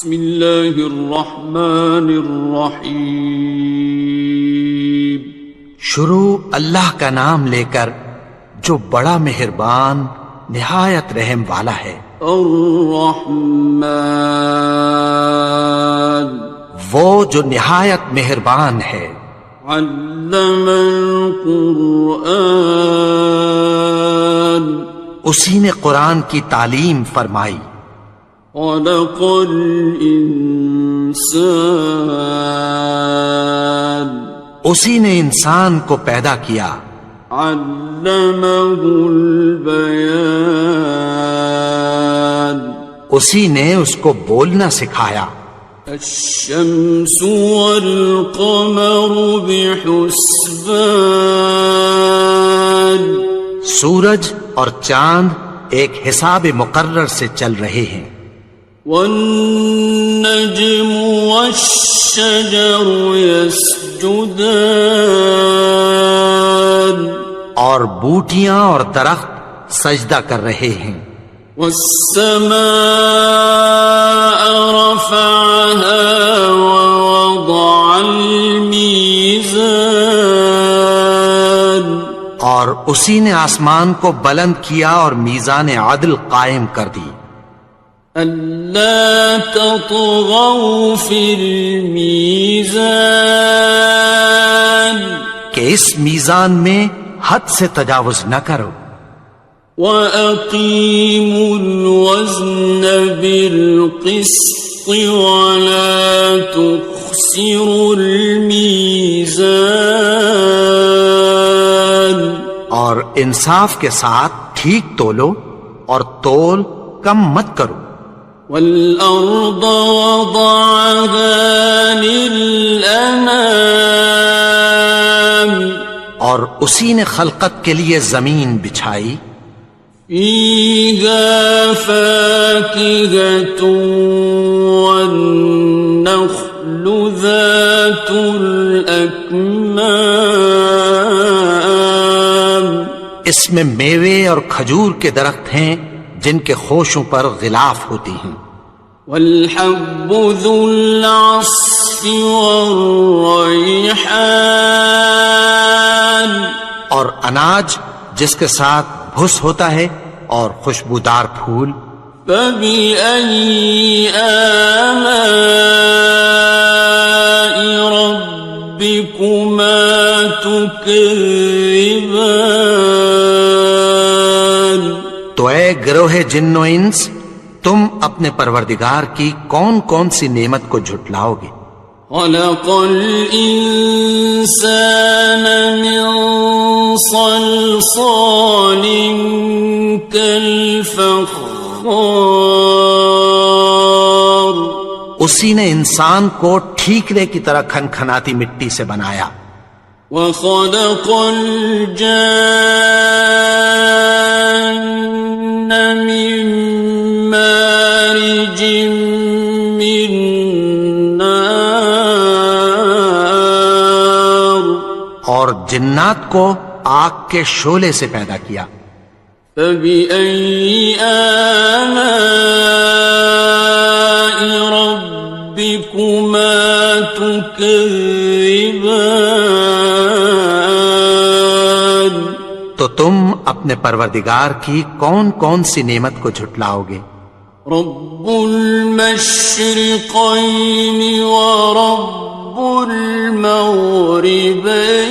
بسم اللہ الرحمن الرحیم. شروع اللہ کا نام لے کر جو بڑا مہربان نہایت رحم والا ہے. الرحمن وہ جو نہایت مہربان ہے. علم القرآن اسی نے قرآن کی تعلیم فرمائی. خلق الانسان اسی نے انسان کو پیدا کیا. علمہ البیان اسی نے اس کو بولنا سکھایا. الشمس والقمر بحسبان سورج اور چاند ایک حساب مقرر سے چل رہے ہیں. والنجم والشجر يسجدان اور بوٹیاں اور درخت سجدہ کر رہے ہیں. والسماء رفعها ووضع الميزان اور اسی نے آسمان کو بلند کیا اور میزان عدل قائم کر دی. ألا تطغوا في الميزان کہ اس میزان میں حد سے تجاوز نہ کرو. وَأَقِيمُوا الْوَزْنَ بِالْقِسْطِ وَلَا تُخْسِرُوا الْمِيزَانَ اور انصاف کے ساتھ ٹھیک تولو اور تول کم مت کرو. وَالْأَرْضَ وَضَعَهَا لِلْأَنَامِ اور اسی نے خلقت کے لیے زمین بچھائی. فِيهَا فَاكِهَةٌ وَالنَّخْلُ ذَاتُ الْأَكْمَامِ اس میں میوے اور کھجور کے درخت ہیں جن کے خوشوں پر غلاف ہوتی ہیں. وَالْحَبُّ ذُو الْعَصْفِ وَالرَّيْحَانِ اور اناج جس کے ساتھ بھس ہوتا ہے اور خوشبودار پھول. فَبِأَيِّ آلَاءِ رَبِّكُمَا تُكَذِّبَانِ تو اے گروہ جن و انس تم اپنے پروردگار کی کون کون سی نعمت کو جھٹلاؤ گے. خَلَقَ الْإِنسَانَ مِنْ صَلْصَالٍ كَالْفَخَّارِ اسی نے انسان کو ٹھیکرے کی طرح کھنکھناتی مٹی سے بنایا. وَخَلَقَ الْجَانَّ مِن مَّارِجٍ مِّن نَّارٍ اور جنات کو آگ کے شعلے سے پیدا کیا. فَبِأَيِّ آلَاءِ رَبِّكُمَا تُكَذِّبَانِ تو تم اپنے پروردگار کی کون کون سی نعمت کو جھٹلاؤ گے. رب المشرقین ورب المغربین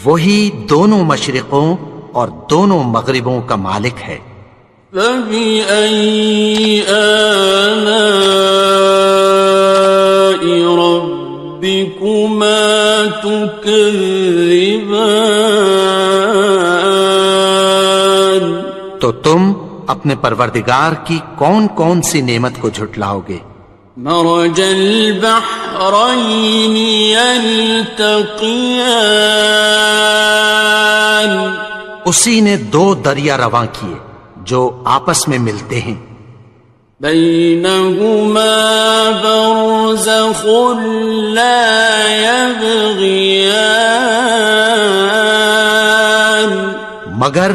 وہی دونوں مشرقوں اور دونوں مغربوں کا مالک ہے. فَبِأَيِّ آلَاءِ رَبِّكُمَا تُكَذِّبَانِ تو تم اپنے پروردگار کی کون کون سی نعمت کو جھٹلاؤ گے. مرج البحرین یلتقیان اسی نے دو دریا رواں کیے جو آپس میں ملتے ہیں. بینہما برزخ لا یبغیان مگر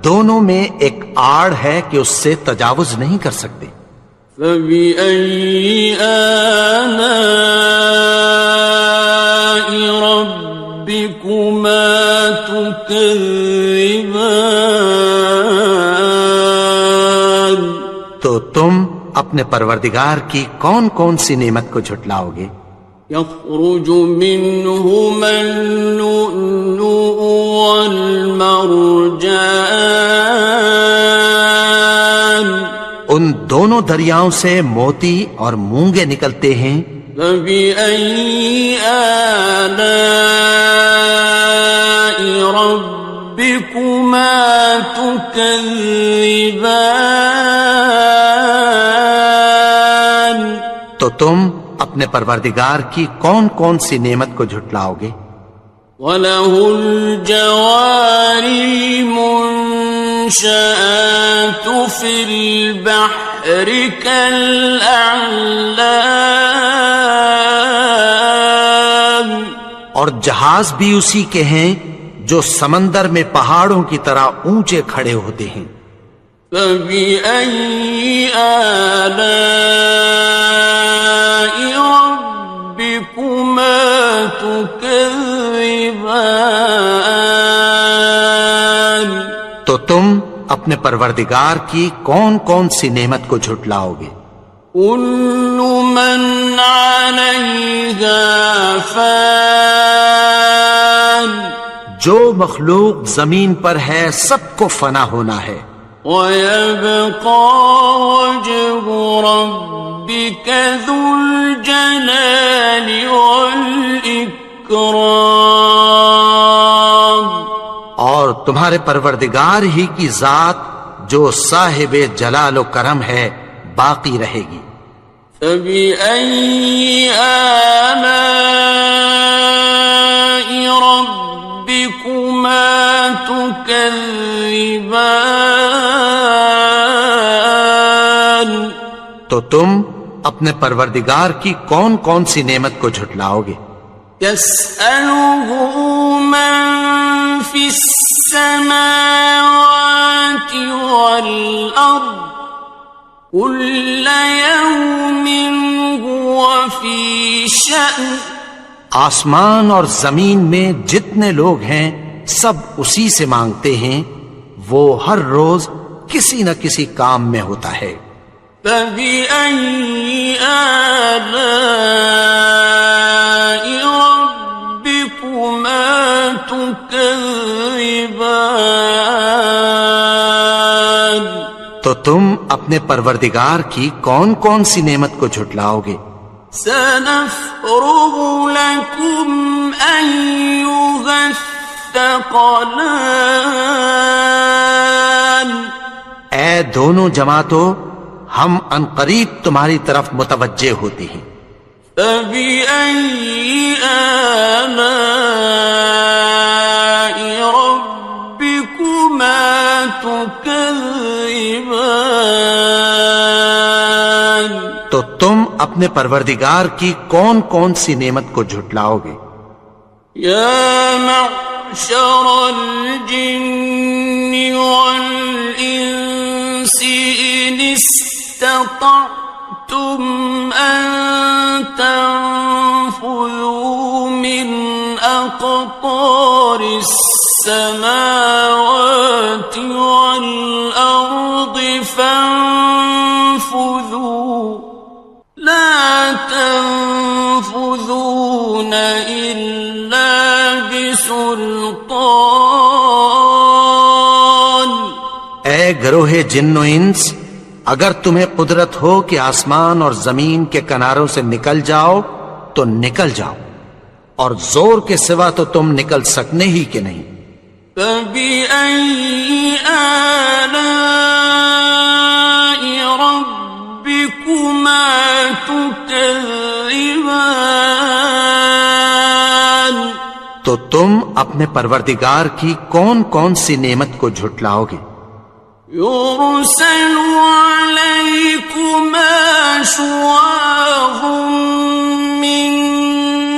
دونوں میں ایک آڑ ہے کہ اس سے تجاوز نہیں کر سکتے۔ فبأي آلاء ربكما تكذبان؟ تو تم اپنے پروردگار کی کون کون سی نعمت کو جھٹلاؤ گے؟ يخرج منهما اللؤلؤ والمرجان، ان دونوں دریاؤں سے موتی اور مونگے نکلتے ہیں۔ فبأي آلاء ربكما تكذبان؟ تو تم اپنے پروردگار کی کون کون سی نعمت کو جھٹلاؤ گے؟ وَلَهُ الْجَوَارِ الْمُنشَآتُ فِي الْبَحْرِ كَالْأَعْلَامِ، اور جہاز بھی اسی کے ہیں جو سمندر میں پہاڑوں کی طرح اونچے کھڑے ہوتے ہیں۔ فَبِأَيِّ آلَاءِ رَبِّكُمَا تُكَذِّبَانِ؟ تو تم اپنے پروردگار کی کون کون سی نعمت کو جھٹلاؤ گے؟ كُلُّ مَنْ عَلَيْهَا فَانٍ، جو مخلوق زمین پر ہے سب کو فنا ہونا ہے۔ وَيَبْقَى وَجْهُ رَبِّكَ ذُو الْجَلَالِ وَالْإِكْرَامِ، اور تمہارے پروردگار ہی کی ذات جو صاحب جلال و کرم ہے باقی رہے گی۔ فَبِأَيِّ آلَاءِ رَبِّكُمَا تُكَذِّبَانِ؟ تو تم اپنے پروردگار کی کون کون سی نعمت کو جھٹلاؤ گے؟ يَسْأَلُهُ مَن فِي السَّمَاوَاتِ وَالْأَرْضِ كُلَّ يَوْمٍ هُوَ فِي شَأْنٍ، آسمان اور زمین میں جتنے لوگ ہیں سب اسی سے مانگتے ہیں، وہ ہر روز کسی نہ کسی کام میں ہوتا ہے۔ فَبِأَيِّ آلَاءِ رَبِّكُمَا تُكَذِّبَانِ؟ تو تم اپنے پروردگار کی کون کون سی نعمت کو جھٹلاؤ گے؟ سَنَفْرُغُ لَكُمْ أَيُّهَ الثَّقَلَانِ، اے دونوں جماعتوں، ہم عنقریب تمہاری طرف متوجہ ہوتے ہیں۔ فَبِأَيِّ آلَاءِ رَبِّكُمَا تُكَذِّبَانِ؟ تو تم اپنے پروردگار کی کون کون سی نعمت کو جھٹلاؤ گے؟ يَا مَعْشَرَ الْجِنِّ وَالْإِنسِ إِنِ اسْتَطَعْتُمْ أَن تَنفُذُوا مِنْ أَقْطَارِ السَّمَاوَاتِ وَالْأَرْضِ فَانفُذُوا لَا تَنفُذُونَ إِلَّا بِسُلْطَانٍ۔ اے گروہ جن و انس، اگر تمہیں قدرت ہو کہ آسمان اور زمین کے کناروں سے نکل جاؤ تو نکل جاؤ، اور زور کے سوا تو تم نکل سکنے ہی کہ نہیں۔ فَبِأَيِّ آلَاءِ رَبِّكُمَا تُكَذِّبَانِ؟ تو تم اپنے پروردگار کی کون کون سی نعمت کو جھٹلاؤ گے؟ يُرْسَلُ عَلَيْكُمَا شُوَاظٌ مِّن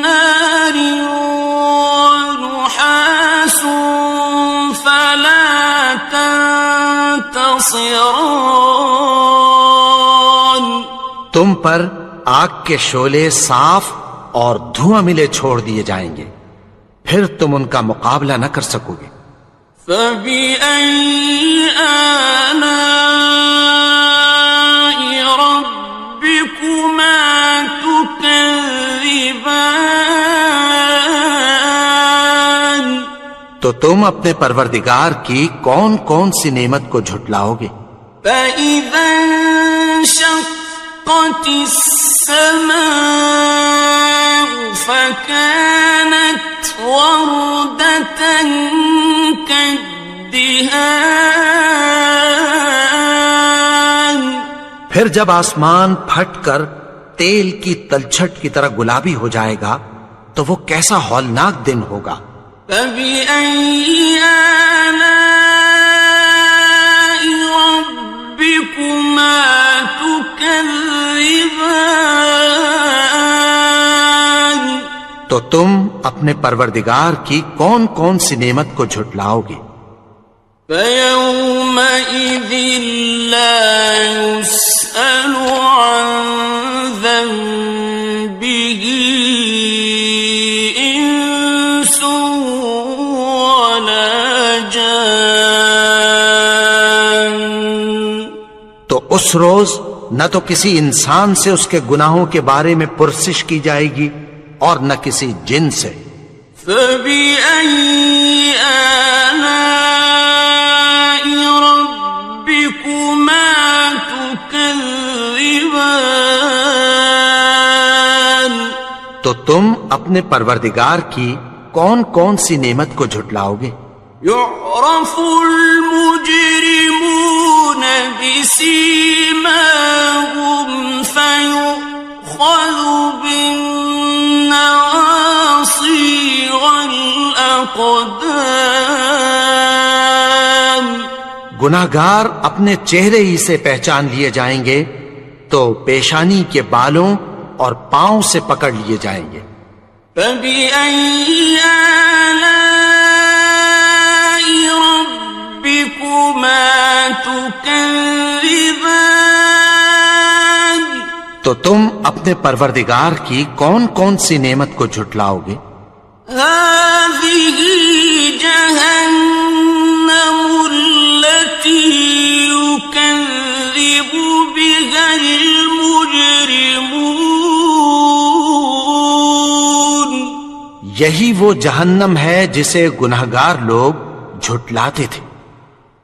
نَّارٍ وَنُحَاسٌ فَلَا تَنتَصِرَانِ، ناصران. تم پر آگ کے شعلے صاف اور دھواں ملے چھوڑ دیے جائیں گے، پھر تم ان کا مقابلہ نہ کر سکو گے۔ فَبِأَيِّ آلَاءِ رَبِّكُمَا تُكَذِّبَانِ. تو تم اپنے پروردگار کی کون کون سی نعمت کو جھٹلاؤ گے؟ فَإِذَا انشَقَّتِ السَّمَاءُ فَكَانَتْ وَرْدَةً كَالدِّهَانِ. پھر جب آسمان پھٹ کر تیل کی تلچھٹ کی طرح گلابی ہو جائے گا تو وہ کیسا ہولناک دن ہوگا۔ فَبِأَيِّ آلَاءِ رَبِّكُمَا تُكَذِّبَانِ. تو تم اپنے پروردگار کی کون کون سی نعمت کو جھٹلاؤ گے؟ فَيَوْمَئِذٍ لَا يُسْأَلُ عَنْ ذَنبِهِ إِنسٌ وَلَا جَانٌ. تو اس روز نہ تو کسی انسان سے اس کے گناہوں کے بارے میں پرسش کی جائے گی اور نہ کسی جن سے۔ فَبِأَيِّ آلَاءِ رَبِّكُمَا تُكَذِّبَانِ. تو تم اپنے پروردگار کی کون کون سی نعمت کو جھٹلاؤ گے؟ يُعْرَفُ الْمُجْرِمُونَ بِسِيمَاهُمْ فَيُؤْخَذُ بِالنَّوَاصِي وَالْأَقْدَامِ. گناہگار اپنے چہرے ہی سے پہچان لیے جائیں گے تو پیشانی کے بالوں اور پاؤں سے پکڑ لیے جائیں گے۔ فَبِأَيِّ آلَاءِ رَبِّكُمَا تُكَذِّبَانِ. تو تم اپنے پروردگار کی کون کون سی نعمت کو جھٹلاؤ گے؟ هَذِهِ جَهَنَّمُ الَّتِي يُكَذِّبُ بِهَا الْمُجْرِمُونَ. یہی وہ جہنم ہے جسے گناہگار لوگ جھٹلاتے تھے۔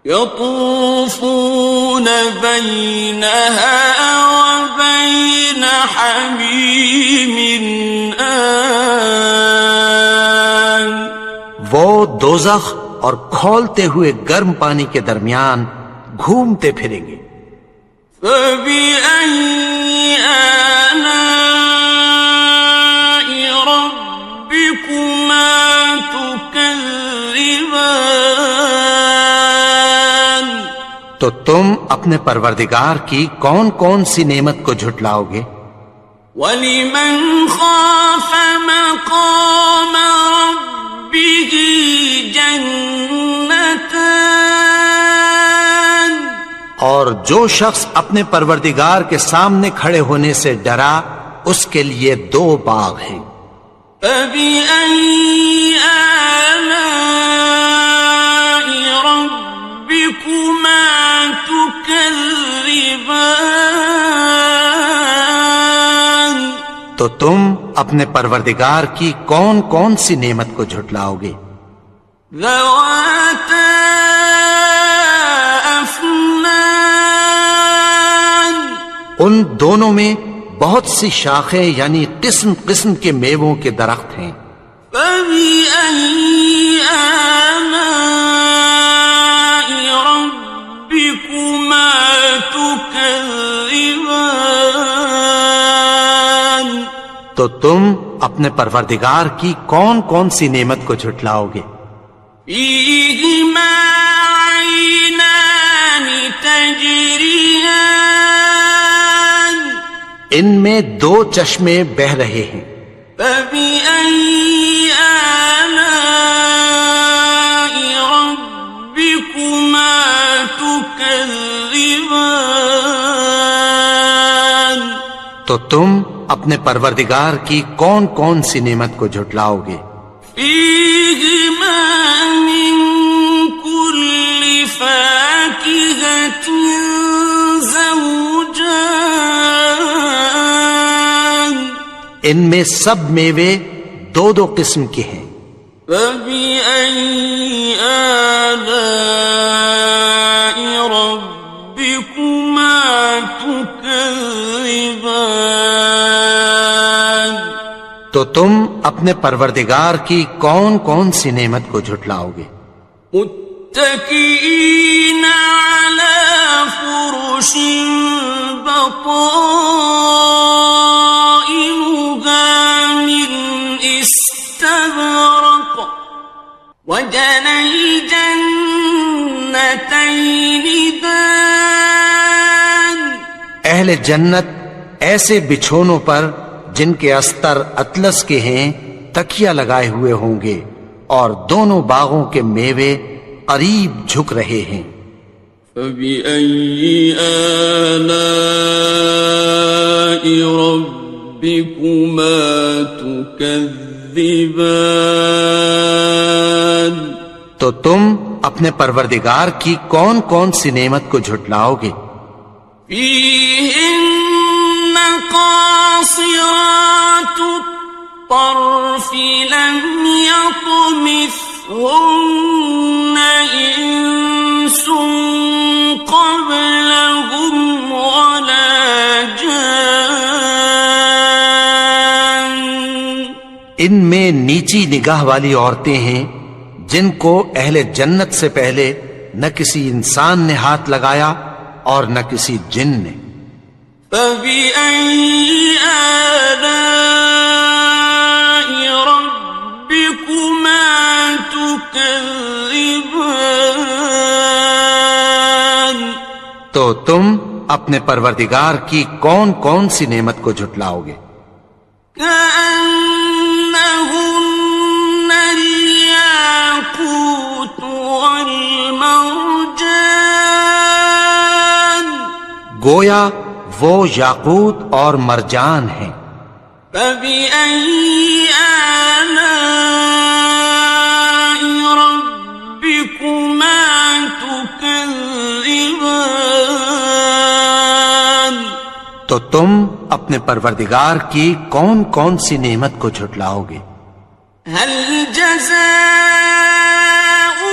يَطُوفُونَ بَيْنَهَا وَبَيْنَ حَمِيمٍ آنٍ. وہ دوزخ اور کھولتے ہوئے گرم پانی کے درمیان گھومتے پھریں گے۔ فَبِأَيِّ آلَاءِ رَبِّكُمَا تُكَذِّبَانِ. تو تم اپنے پروردگار کی کون کون سی نعمت کو جھٹلاؤ گے؟ وَلِمَنْ خَافَ مَقَامَ رَبِّهِ جَنَّتَانِ. اور جو شخص اپنے پروردگار کے سامنے کھڑے ہونے سے ڈرا اس کے لیے 2 باغ ہیں۔ فَبِأَيِّ آلَاءِ رَبِّكُمَا تُكَذِّبَانِ. تو تم اپنے پروردگار کی کون کون سی نعمت کو جھٹلاؤ گے؟ ذَوَاتَا أَفْنَانٍ. ان دونوں میں بہت سی شاخیں یعنی قسم قسم کے میووں کے درخت ہیں۔ فَبِأَيِّ آلَاءِ رَبِّكُمَا تُكَذِّبَانِ. تو تم اپنے پروردگار کی کون کون سی نعمت کو جھٹلاؤ گے؟ فِيهِمَا عَيْنَانِ تَجْرِيَانِ. ان میں 2 چشمے بہ رہے ہیں۔ فَبِأَيِّ آلَاءِ رَبِّكُمَا تُكَذِّبَانِ. تو تم اپنے پروردگار کی کون کون سی نعمت کو جھٹلاؤ گے؟ فیہما من کل فاکہۃ زوجان، ان میں سب میوے دو دو قسم کے ہیں۔ فبأي آلاء ربكما تكذبان، تو تم اپنے پروردگار کی کون کون سی نعمت کو جھٹلاؤ گے؟ متكئين على فرش بطائنها من استبرق، وجنى الجنتين دان، اہل جنت ایسے بچھونوں پر جن کے استر اطلس کے ہیں تکیہ لگائے ہوئے ہوں گے، اور دونوں باغوں کے میوے قریب جھک رہے ہیں۔ فبأي آلاء ربكما تكذبان، تو تم اپنے پروردگار کی کون کون سی نعمت کو جھٹلاؤ گے؟ فيهن قاصرات الطرف لم يطمثهن إنس قبلهم ولا جان، ان میں نیچی نگاہ والی عورتیں ہیں جن کو اہل جنت سے پہلے نہ کسی انسان نے ہاتھ لگایا اور نہ کسی جن نے۔ فبأي آلاء ربكما تكذبان، تو تم اپنے پروردگار کی کون کون سی نعمت کو جھٹلاؤ گے؟ كأنهن الياقوت والمرجان، گویا وہ یاقوت اور مرجان ہیں۔ فبأي آلاء ربكما تكذبان، تو تم اپنے پروردگار کی کون کون سی نعمت کو جھٹلاؤ گے؟ هل جزاء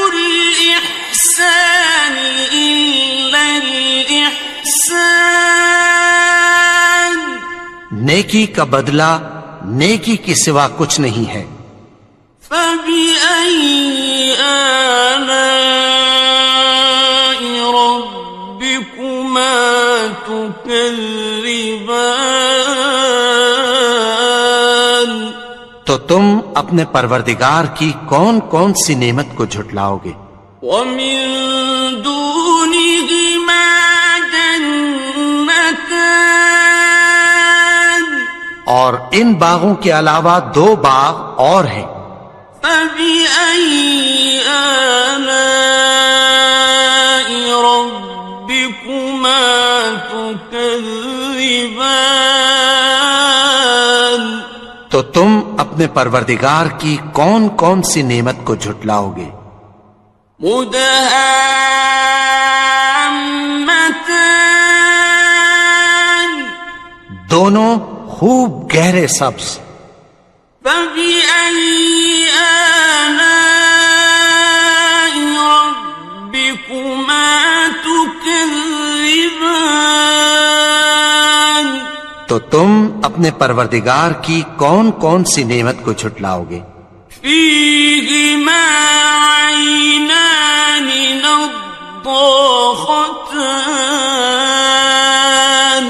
الإحسان إلا الإحسان، نیکی کا بدلہ نیکی کے سوا کچھ نہیں ہے۔ فبأي آلاء ربكما تكذبان، تو تم اپنے پروردگار کی کون کون سی نعمت کو جھٹلاؤ گے؟ ومن دونهما جنتان، اور ان باغوں کے علاوہ دو باغ اور ہیں۔ فبأي آلاء ربكما تكذبان، تو تم اپنے پروردگار کی کون کون سی نعمت کو جھٹلاؤ گے؟ مدهامتان، دونوں خوب گہرے سبز۔ فبأي آلاء ربكما تكذبان، تو تم اپنے پروردگار کی کون کون سی نعمت کو جھٹلاؤ گے؟ فيهما عينان نضاختان،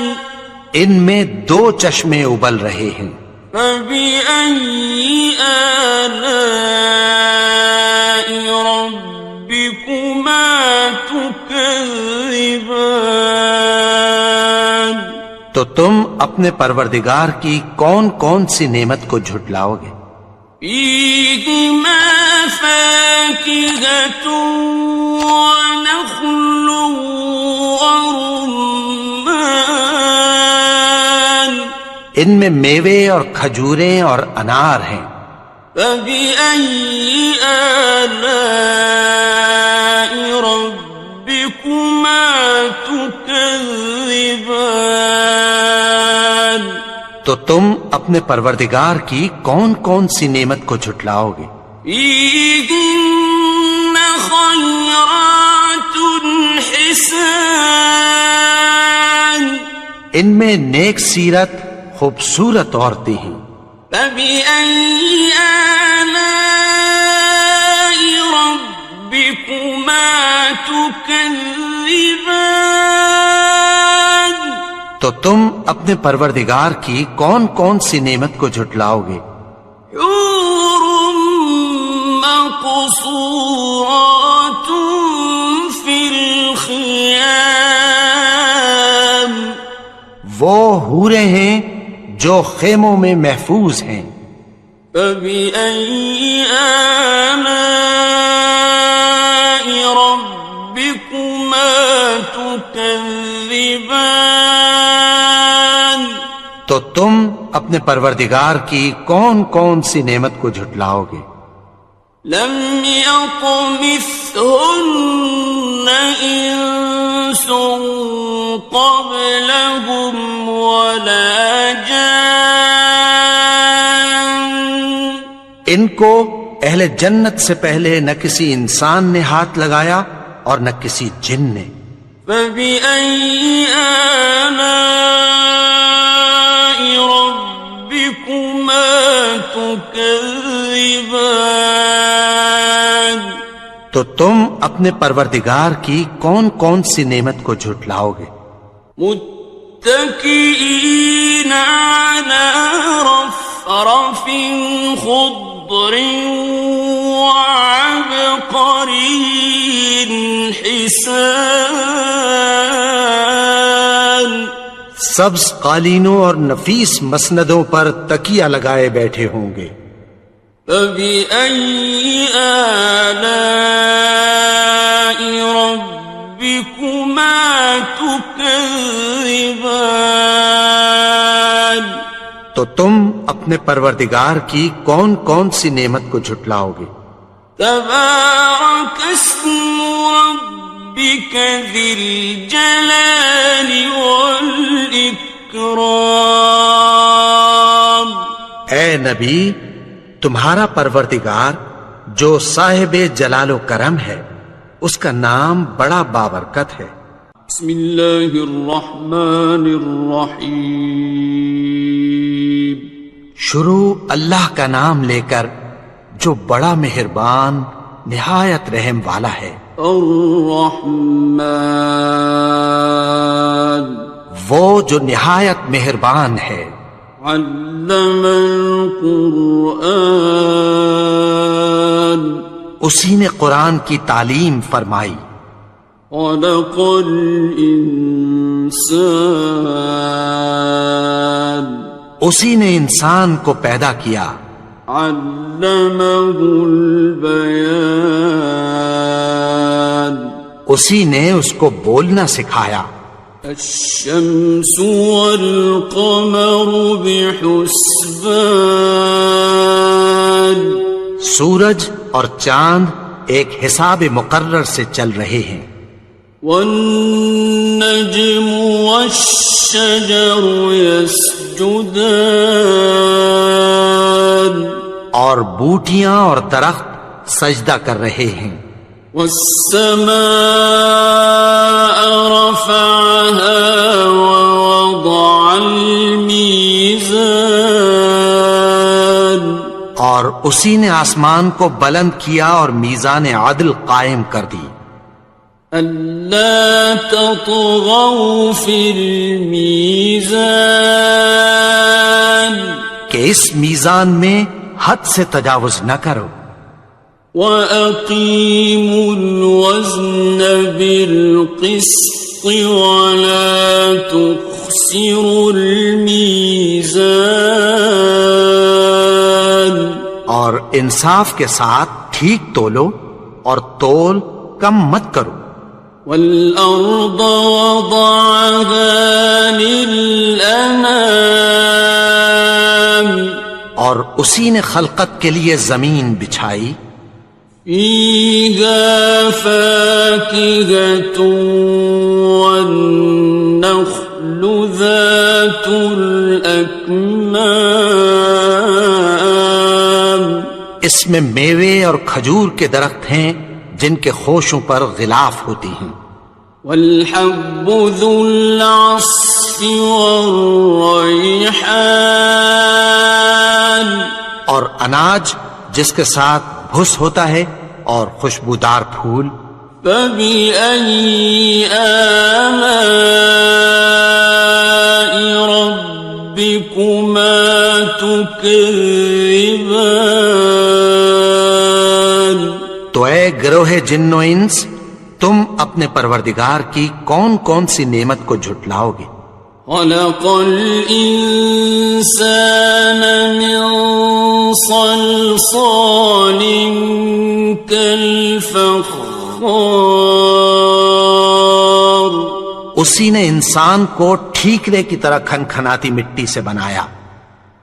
ان میں دو چشمے ابل رہے ہیں۔ فبأي آلاء ربكما تكذبان، تو تم اپنے پروردگار کی کون کون سی نعمت کو جھٹلاؤ گے؟ فيهما فاكهة ونخل ورمان، ان میں میوے اور کھجوریں اور انار ہیں۔ فبأي آلاء ربكما تكذبان؟ تو تم اپنے پروردگار کی کون کون سی نعمت کو جھٹلاؤ گے؟ فيهن خيرات حسان، ان میں نیک سیرت خوبصورت عورتیں ہیں۔ فبأي آلاء ربكما تكذبان؟ تو تم اپنے پروردگار کی کون کون سی نعمت کو جھٹلاؤ گے؟ حور مقصورات في الخيام، وہ حوریں ہیں جو خیموں میں محفوظ ہیں۔ فبأي آلاء ربكما تكذبان؟ تو تم اپنے پروردگار کی کون کون سی نعمت کو جھٹلاؤ گے؟ لم يطمثهن إنس قبلهم ولا جان، ان کو اہل جنت سے پہلے نہ کسی انسان نے ہاتھ لگایا اور نہ کسی جن نے۔ فبأي آلاء ربكما تكذبان؟ تو تم اپنے پروردگار کی کون کون سی نعمت کو جھٹلاؤ گے؟ متكئين على رفرف خضر وعبقري حسان، سبز قالینوں اور نفیس مسندوں پر تکیہ لگائے بیٹھے ہوں گے۔ فبأي آلاء ربكما تكذبان؟ تو تم اپنے پروردگار کی کون کون سی نعمت کو جھٹلاؤ گے؟ تبارك اسم ربك ذي الجلال والإكرام۔ اے نبی، تمہارا پروردگار جو صاحب جلال و کرم ہے، اس کا نام بڑا بابرکت ہے۔ بسم اللہ الرحمن الرحیم، شروع اللہ کا نام لے کر جو بڑا مہربان نہایت رحم والا ہے۔ الرحمن، وہ جو نہایت مہربان ہے۔ علم القرآن، اسی نے قرآن کی تعلیم فرمائی۔ خلق الانسان، اسی نے انسان کو پیدا کیا۔ علمہ البیان، اسی نے اس کو بولنا سکھایا۔ الشمس والقمر بحسبان، سورج اور چاند ایک حساب مقرر سے چل رہے ہیں۔ والنجم والشجر يسجدان، اور بوٹیاں اور درخت سجدہ کر رہے ہیں۔ والسماء رفعها ووضع الميزان، اور اسی نے آسمان کو بلند کیا اور میزان عدل قائم کر دی۔ ألا تطغوا في الميزان، کہ اس میزان میں حد سے تجاوز نہ کرو۔ وَأَقِيمُوا الْوَزْنَ بِالْقِسْطِ وَلَا تُخْسِرُوا الْمِيزَانَ، اور انصاف کے ساتھ ٹھیک تولو اور تول کم مت کرو۔ وَالْأَرْضَ وَضَعَهَا لِلْأَنَامِ، اور اسی نے خلقت کے لیے زمین بچھائی، فيها فاكهة والنخل ذات الأكمام، اس میں میوے اور کھجور کے درخت ہیں جن کے خوشوں پر غلاف ہوتی ہیں، والحب ذو العصف والریحان، اور اناج جس کے ساتھ بھس ہوتا ہے اور خوشبودار پھول، فبأي آلاء ربكما تكذبان۔ تو اے گروہ جن و انس، تم اپنے پروردگار کی کون کون سی نعمت کو جھٹلاؤ گے؟ خلق الإنسان من صلصال كالفخار، اسی نے انسان کو ٹھیکرے کی طرح کھنکھناتی مٹی سے بنایا،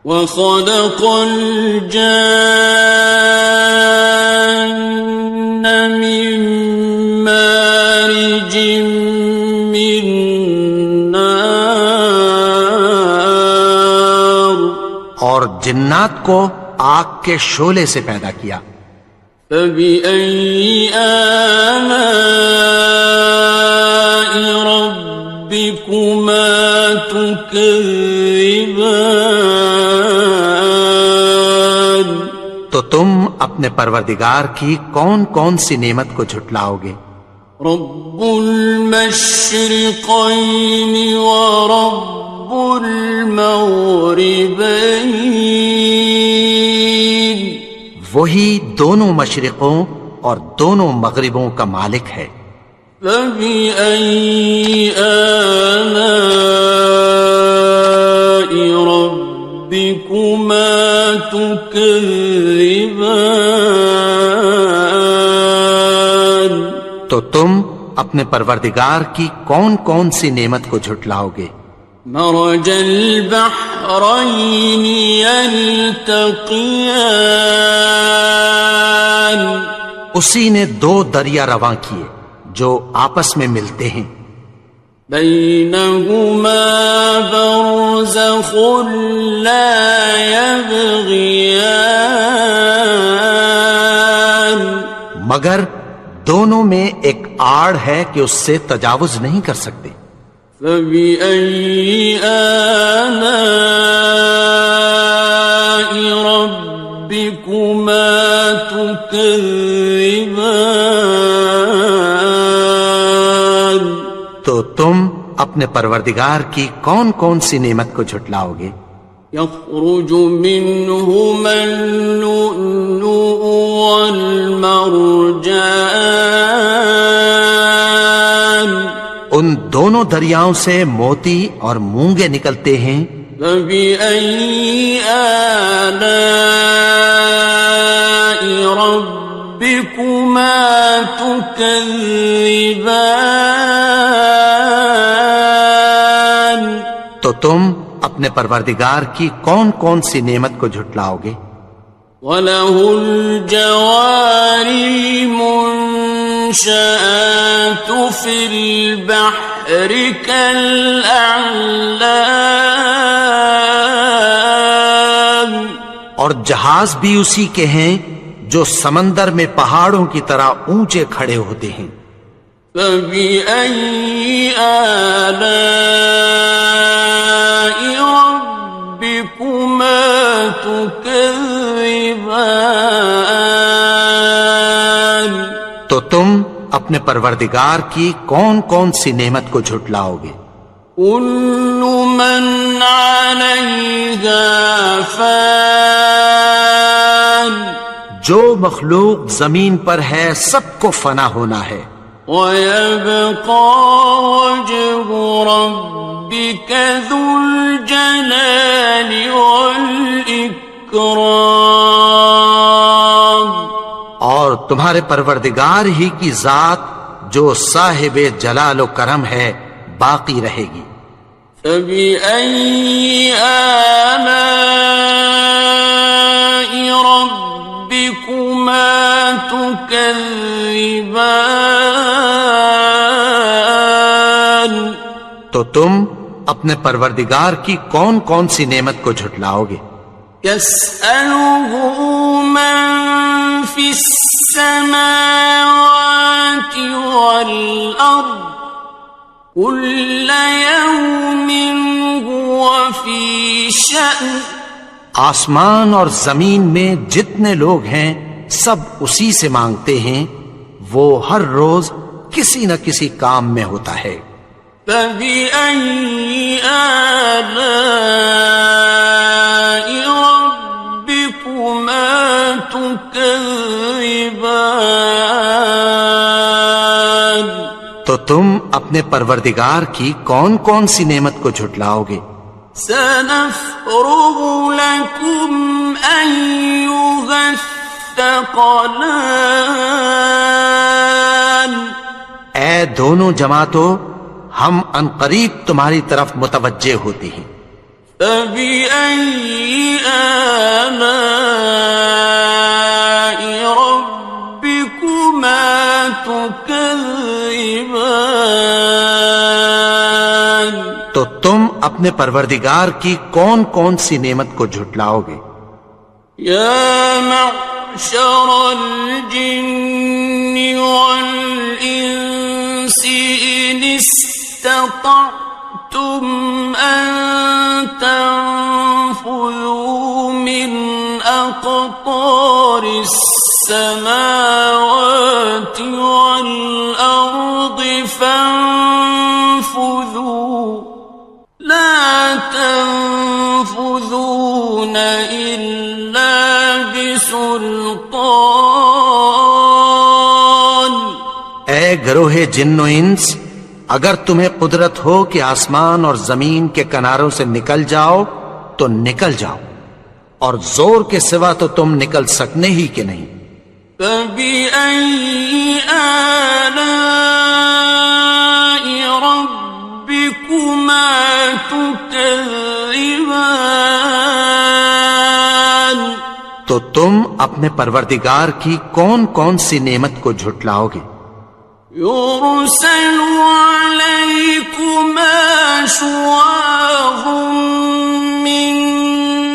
وخلق الجان من مارج من نار، اور جنات کو آگ کے شعلے سے پیدا کیا، فبأي آلاء ربكما تكذبان۔ تو تم اپنے پروردگار کی کون کون سی نعمت کو جھٹلاؤ گے؟ رب المشرقين ورب المغربين، وہی دونوں مشرقوں اور دونوں مغربوں کا مالک ہے، فبأي آلاء ربكما تكذبان۔ تو تم اپنے پروردگار کی کون کون سی نعمت کو جھٹلاؤ گے؟ مرج البحرين يلتقيان، اسی نے دو دریا رواں کیے جو آپس میں ملتے ہیں، بينهما برزخ لا يبغيان، مگر دونوں میں ایک آڑ ہے کہ اس سے تجاوز نہیں کر سکتے، فبأي آلاء ربكما تكذبان۔ تو تم اپنے پروردگار کی کون کون سی نعمت کو جھٹلاؤ گے؟ يخرج منهما اللؤلؤ والمرجان، ان دونوں دریاؤں سے موتی اور مونگے نکلتے ہیں، فبأي آلاء ربكما تكذبان۔ تو تم اپنے پروردگار کی کون کون سی نعمت کو جھٹلاؤ گے؟ وَلَهُ الْجَوَارِ الْمُنشَآتُ فِي الْبَحْرِ كَالْأَعْلَامِ، اور جہاز بھی اسی کے ہیں جو سمندر میں پہاڑوں کی طرح اونچے کھڑے ہوتے ہیں، فَبِأَيِّ آلَاءِ رَبِّكُمَا تُكَذِّبَانِ۔ تو تم اپنے پروردگار کی کون کون سی نعمت کو جھٹلاؤ گے؟ كل من عليها فان، جو مخلوق زمین پر ہے سب کو فنا ہونا ہے، ويبقى وجه ربك ذو الجلال والإكرام، اور تمہارے پروردگار ہی کی ذات جو صاحب جلال و کرم ہے باقی رہے گی۔ فبأي آلاء تكذبان تو تم اپنے پروردگار کی کون کون سی نعمت کو جھٹلاؤ گے؟ يسأله من في السماوات والأرض كل يوم هو في شأن آسمان اور زمین میں جتنے لوگ ہیں سب اسی سے مانگتے ہیں، وہ ہر روز کسی نہ کسی کام میں ہوتا ہے۔ فبأي آلاء ربكما تكذبان تو تم اپنے پروردگار کی کون کون سی نعمت کو جھٹلاؤ گے؟ سنفرغ لكم أيها الثقلان اے دونوں جماعتوں، ہم عنقریب تمہاری طرف متوجہ ہوتے ہیں۔ فبأي آلاء ربكما تكذبان تو تم اپنے پروردگار کی کون کون سی نعمت کو جھٹلاؤ گے؟ يا معشر الجن والإنس إن استطعتم أن تنفذوا من أقطار السماوات والأرض فانفذوا لا تنفذون إلا بسلطان اے گروہ جن و انس، اگر تمہیں قدرت ہو کہ آسمان اور زمین کے کناروں سے نکل جاؤ تو نکل جاؤ، اور زور کے سوا تو تم نکل سکنے ہی کہ نہیں۔ فبأي آلاء ربكما تكذبان تو تم اپنے پروردگار کی کون کون سی نعمت کو جھٹلاؤ گے؟ يرسل عليكما شواظ من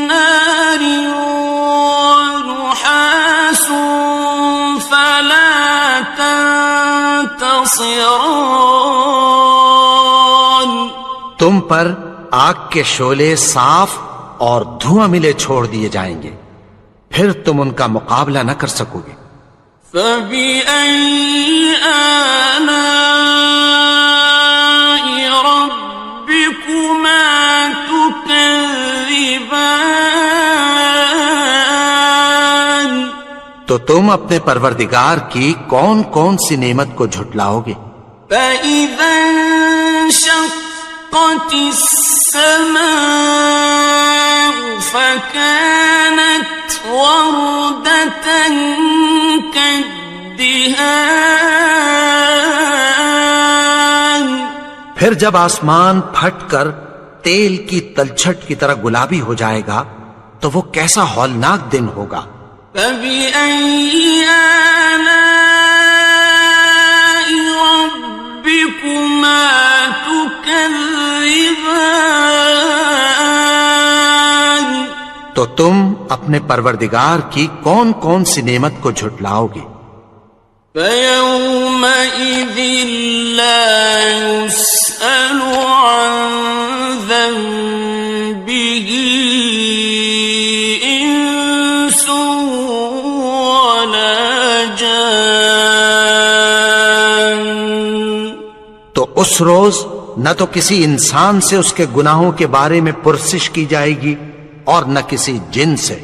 نار ونحاس فلا تنتصران تم پر آگ کے شعلے صاف اور دھواں ملے چھوڑ دیے جائیں گے، پھر تم ان کا مقابلہ نہ کر سکو گے۔ فبأي آلاء ربكما تكذبان تو تم اپنے پروردگار کی کون کون سی نعمت کو جھٹلاؤ گے؟ فإذا انشقت السماء فكانت وردة كالدهان پھر جب آسمان پھٹ کر تیل کی تلچھٹ کی طرح گلابی ہو جائے گا تو وہ کیسا ہولناک دن ہوگا۔ فبأي آلاء ربكما تكذبان تو تم اپنے پروردگار کی کون کون سی نعمت کو جھٹلاؤ گے؟ فيومئذ لا يسأل عن ذنبه إنس ولا جان تو اس روز نہ تو کسی انسان سے اس کے گناہوں کے بارے میں پرسش کی جائے گی اور نہ کسی جن سے۔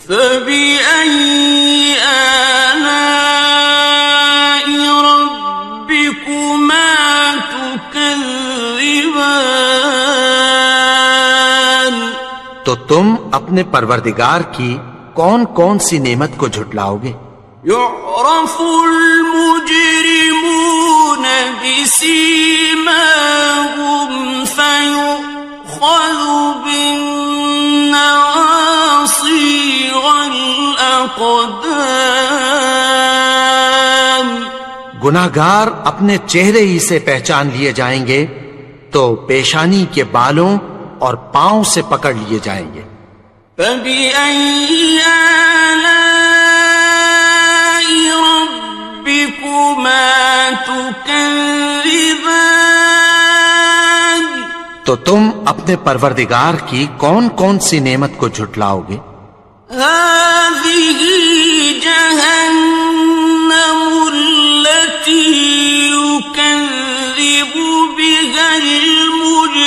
فبأي آلاء ربكما تكذبان تو تم اپنے پروردگار کی کون کون سی نعمت کو جھٹلاؤ گے؟ يعرف المجرمون بسيماهم فيؤخذ بالنواصي والأقدام گناہگار اپنے چہرے ہی سے پہچان لیے جائیں گے تو پیشانی کے بالوں اور پاؤں سے پکڑ لیے جائیں گے۔ فَبِأَيِّ آلَاءِ رَبِّكُمَا تُكَذِّبَانِ؟ تو تم اپنے پروردگار کی کون کون سی نعمت کو جھٹلاؤ گے؟ هَٰذِهِ جَهَنَّمُ الَّتِي يُكَذِّبُ بِهَا الْمُجْرِمُونَ۔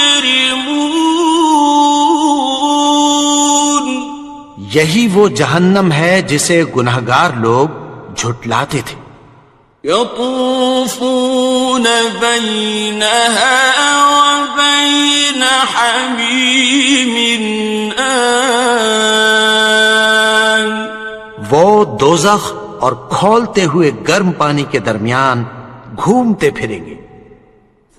یہی وہ جہنم ہے جسے گناہگار لوگ جھٹلاتے تھے۔ يطوفون بينها وبين حميم آن۔ وہ دوزخ اور کھولتے ہوئے گرم پانی کے درمیان گھومتے پھریں گے۔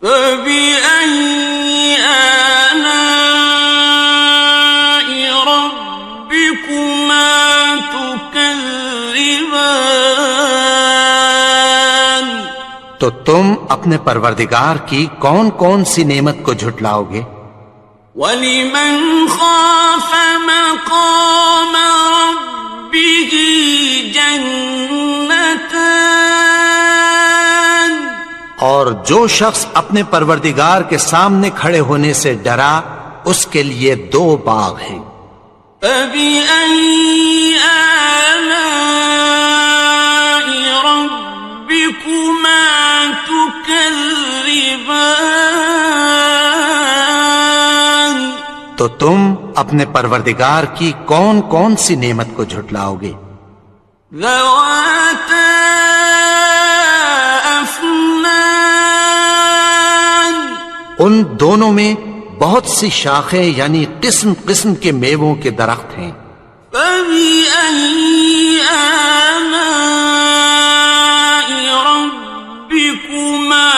فَبِأَيِّ آلَاءِ رَبِّكُمَا تُكَذِّبَانِ؟ تو تم اپنے پروردگار کی کون کون سی نعمت کو جھٹلاؤ گے؟ وَلِمَنْ خَافَ مَقَامَ رَبِّهِ جَنَّتَانِ؟ اور جو شخص اپنے پروردگار کے سامنے کھڑے ہونے سے ڈرا اس کے لیے 2 باغ ہیں۔ فَبِأَيِّ آلَاءِ رَبِّكُمَا تُكَذِّبَانِ؟ تو تم اپنے پروردگار کی کون کون سی نعمت کو جھٹلاؤ گے؟ ذَوَاتَا أَفْنَانٍ؟ ان دونوں میں بہت سی شاخیں یعنی قسم قسم کے میووں کے درخت ہیں۔ فَبِأَيِّ آلَاءِ رَبِّكُمَا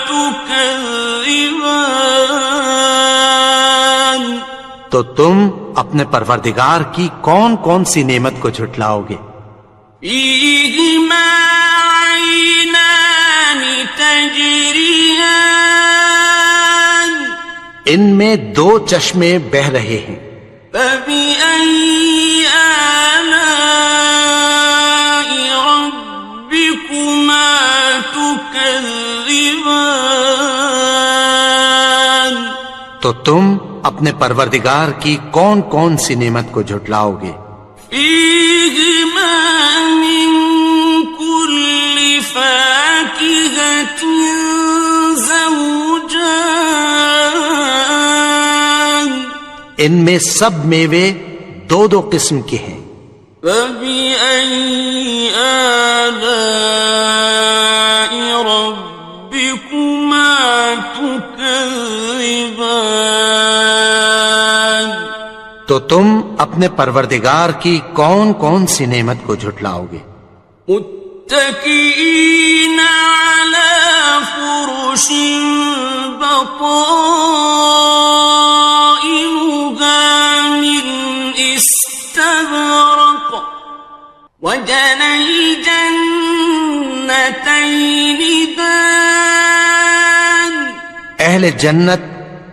تُكَذِّبَانِ؟ تو تم اپنے پروردگار کی کون کون سی نعمت کو جھٹلاؤ گے؟ فِيهِمَا عَيْنَانِ تَجْرِيَانِ؟ ان میں 2 چشمے بہ رہے ہیں۔ فَبِأَيِّ آلَاءِ رَبِّكُمَا تُكَذِّبَانِ؟ تو تم اپنے پروردگار کی کون کون سی نعمت کو جھٹلاؤ گے؟ فِيهِمَا مِن كُلِّ فَاكِهَةٍ زَوْجَانِ؟ ان میں سب میوے 2 قسم کے ہیں۔ فَبِأَيِّ آلَاءِ رَبِّكُمَا تُكَذِّبَانِ؟ تو تم اپنے پروردگار کی کون کون سی نعمت کو جھٹلاؤ گے؟ متكئين على فرش بطائنها من استبرق وجنى الجنتين دان۔ اہل جنت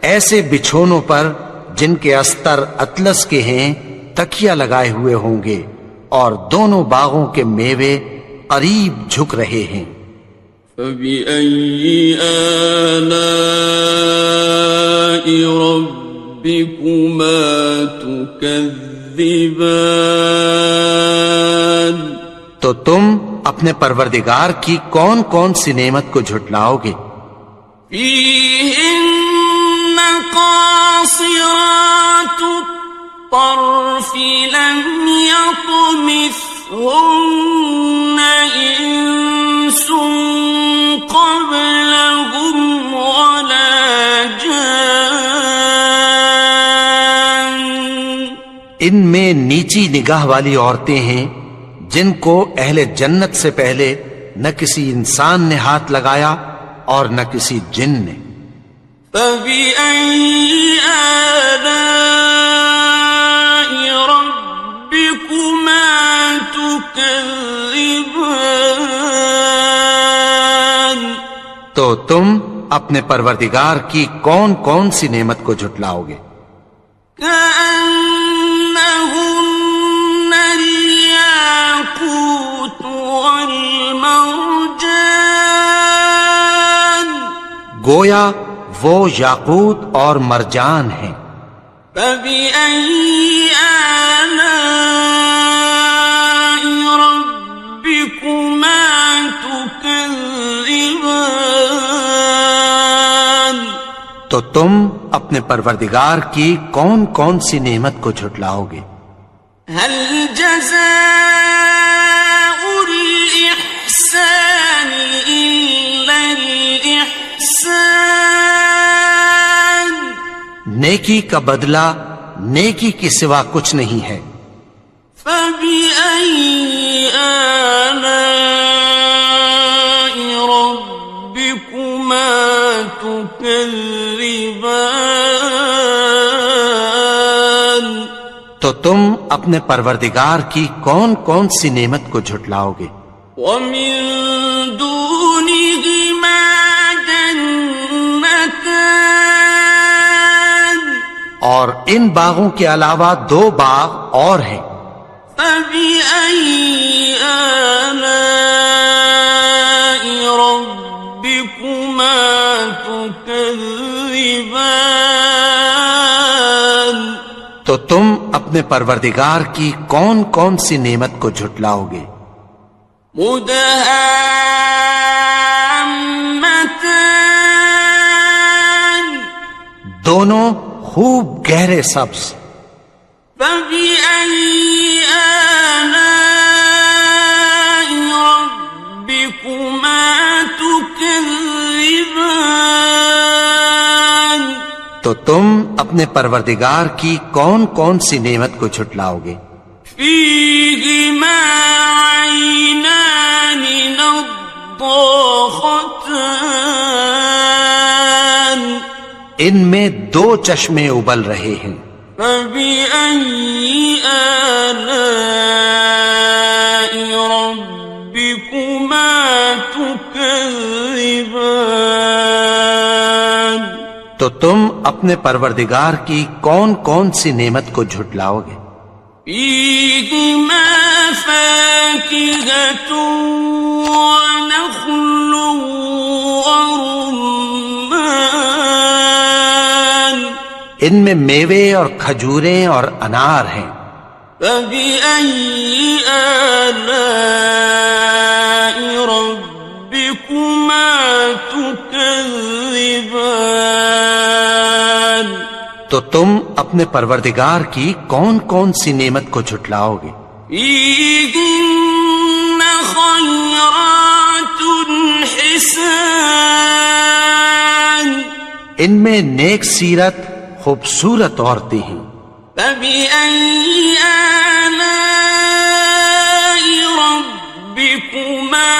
ایسے بچھونوں پر جن کے استر اطلس کے ہیں تکیہ لگائے ہوئے ہوں گے اور دونوں باغوں کے میوے قریب جھک رہے ہیں۔ فَبِأَيِّ آلَاءِ رَبِّكُمَا تُكَذِّبَانِ؟ تو تم اپنے پروردگار کی کون کون سی نعمت کو جھٹلاؤ گے؟ فِيهِنَّ قَاصِرَاتُ الطَّرْفِ لَمْ يَطْمِثْهُنَّ إِنسٌ قَبْلَهُمْ وَلَا جَانٌّ۔ ان میں نیچی نگاہ والی عورتیں ہیں جن کو اہل جنت سے پہلے نہ کسی انسان نے ہاتھ لگایا اور نہ کسی جن نے۔ فَبِأَيِّ آلَاءِ رَبِّكُمَا تُكَذِّبَانِ؟ تو تم اپنے پروردگار کی کون کون سی نعمت کو جھٹلاؤ گے؟ كأنهن الياقوت والمرجان گویا وہ یاقوت اور مرجان ہیں۔ فبأي آلاء ربكما تكذبان تو تم اپنے پروردگار کی کون کون سی نعمت کو جھٹلاؤ گے؟ هل جزاء الإحسان إلا الإحسان نیکی کا بدلہ نیکی کے سوا کچھ نہیں ہے۔ فبأي آلاء ربكما تكذبان تو تم اپنے پروردگار کی کون کون سی نعمت کو جھٹلاؤ گے؟ ومن دونهما جنتان اور ان باغوں کے علاوہ دو باغ اور ہیں۔ فبأي آلاء ربكما تكذبان تو تم اپنے پروردگار کی کون کون سی نعمت کو جھٹلاؤ گے؟ مدهامتان دونوں خوب گہرے سبز۔ فبأي آلاء ربكما تكذبان تو تم اپنے پروردگار کی کون کون سی نعمت کو جھٹلاؤ گے؟ فيهما عينان نضاختان ان میں دو چشمے ابل رہے ہیں۔ فبأي آلاء ربكما تكذبان تو تم اپنے پروردگار کی کون کون سی نعمت کو جھٹلاؤ گے؟ فيهما فاكهة ونخل ورمان ان میں میوے اور کھجوریں اور انار ہیں۔ فبأي آلاء ربكما تكذبان تو تم اپنے پروردگار کی کون کون سی نعمت کو جھٹلاؤ گے؟ فيهن خيرات حسان ان میں نیک سیرت خوبصورت عورتیں ہیں۔ فبأي آلاء ربكما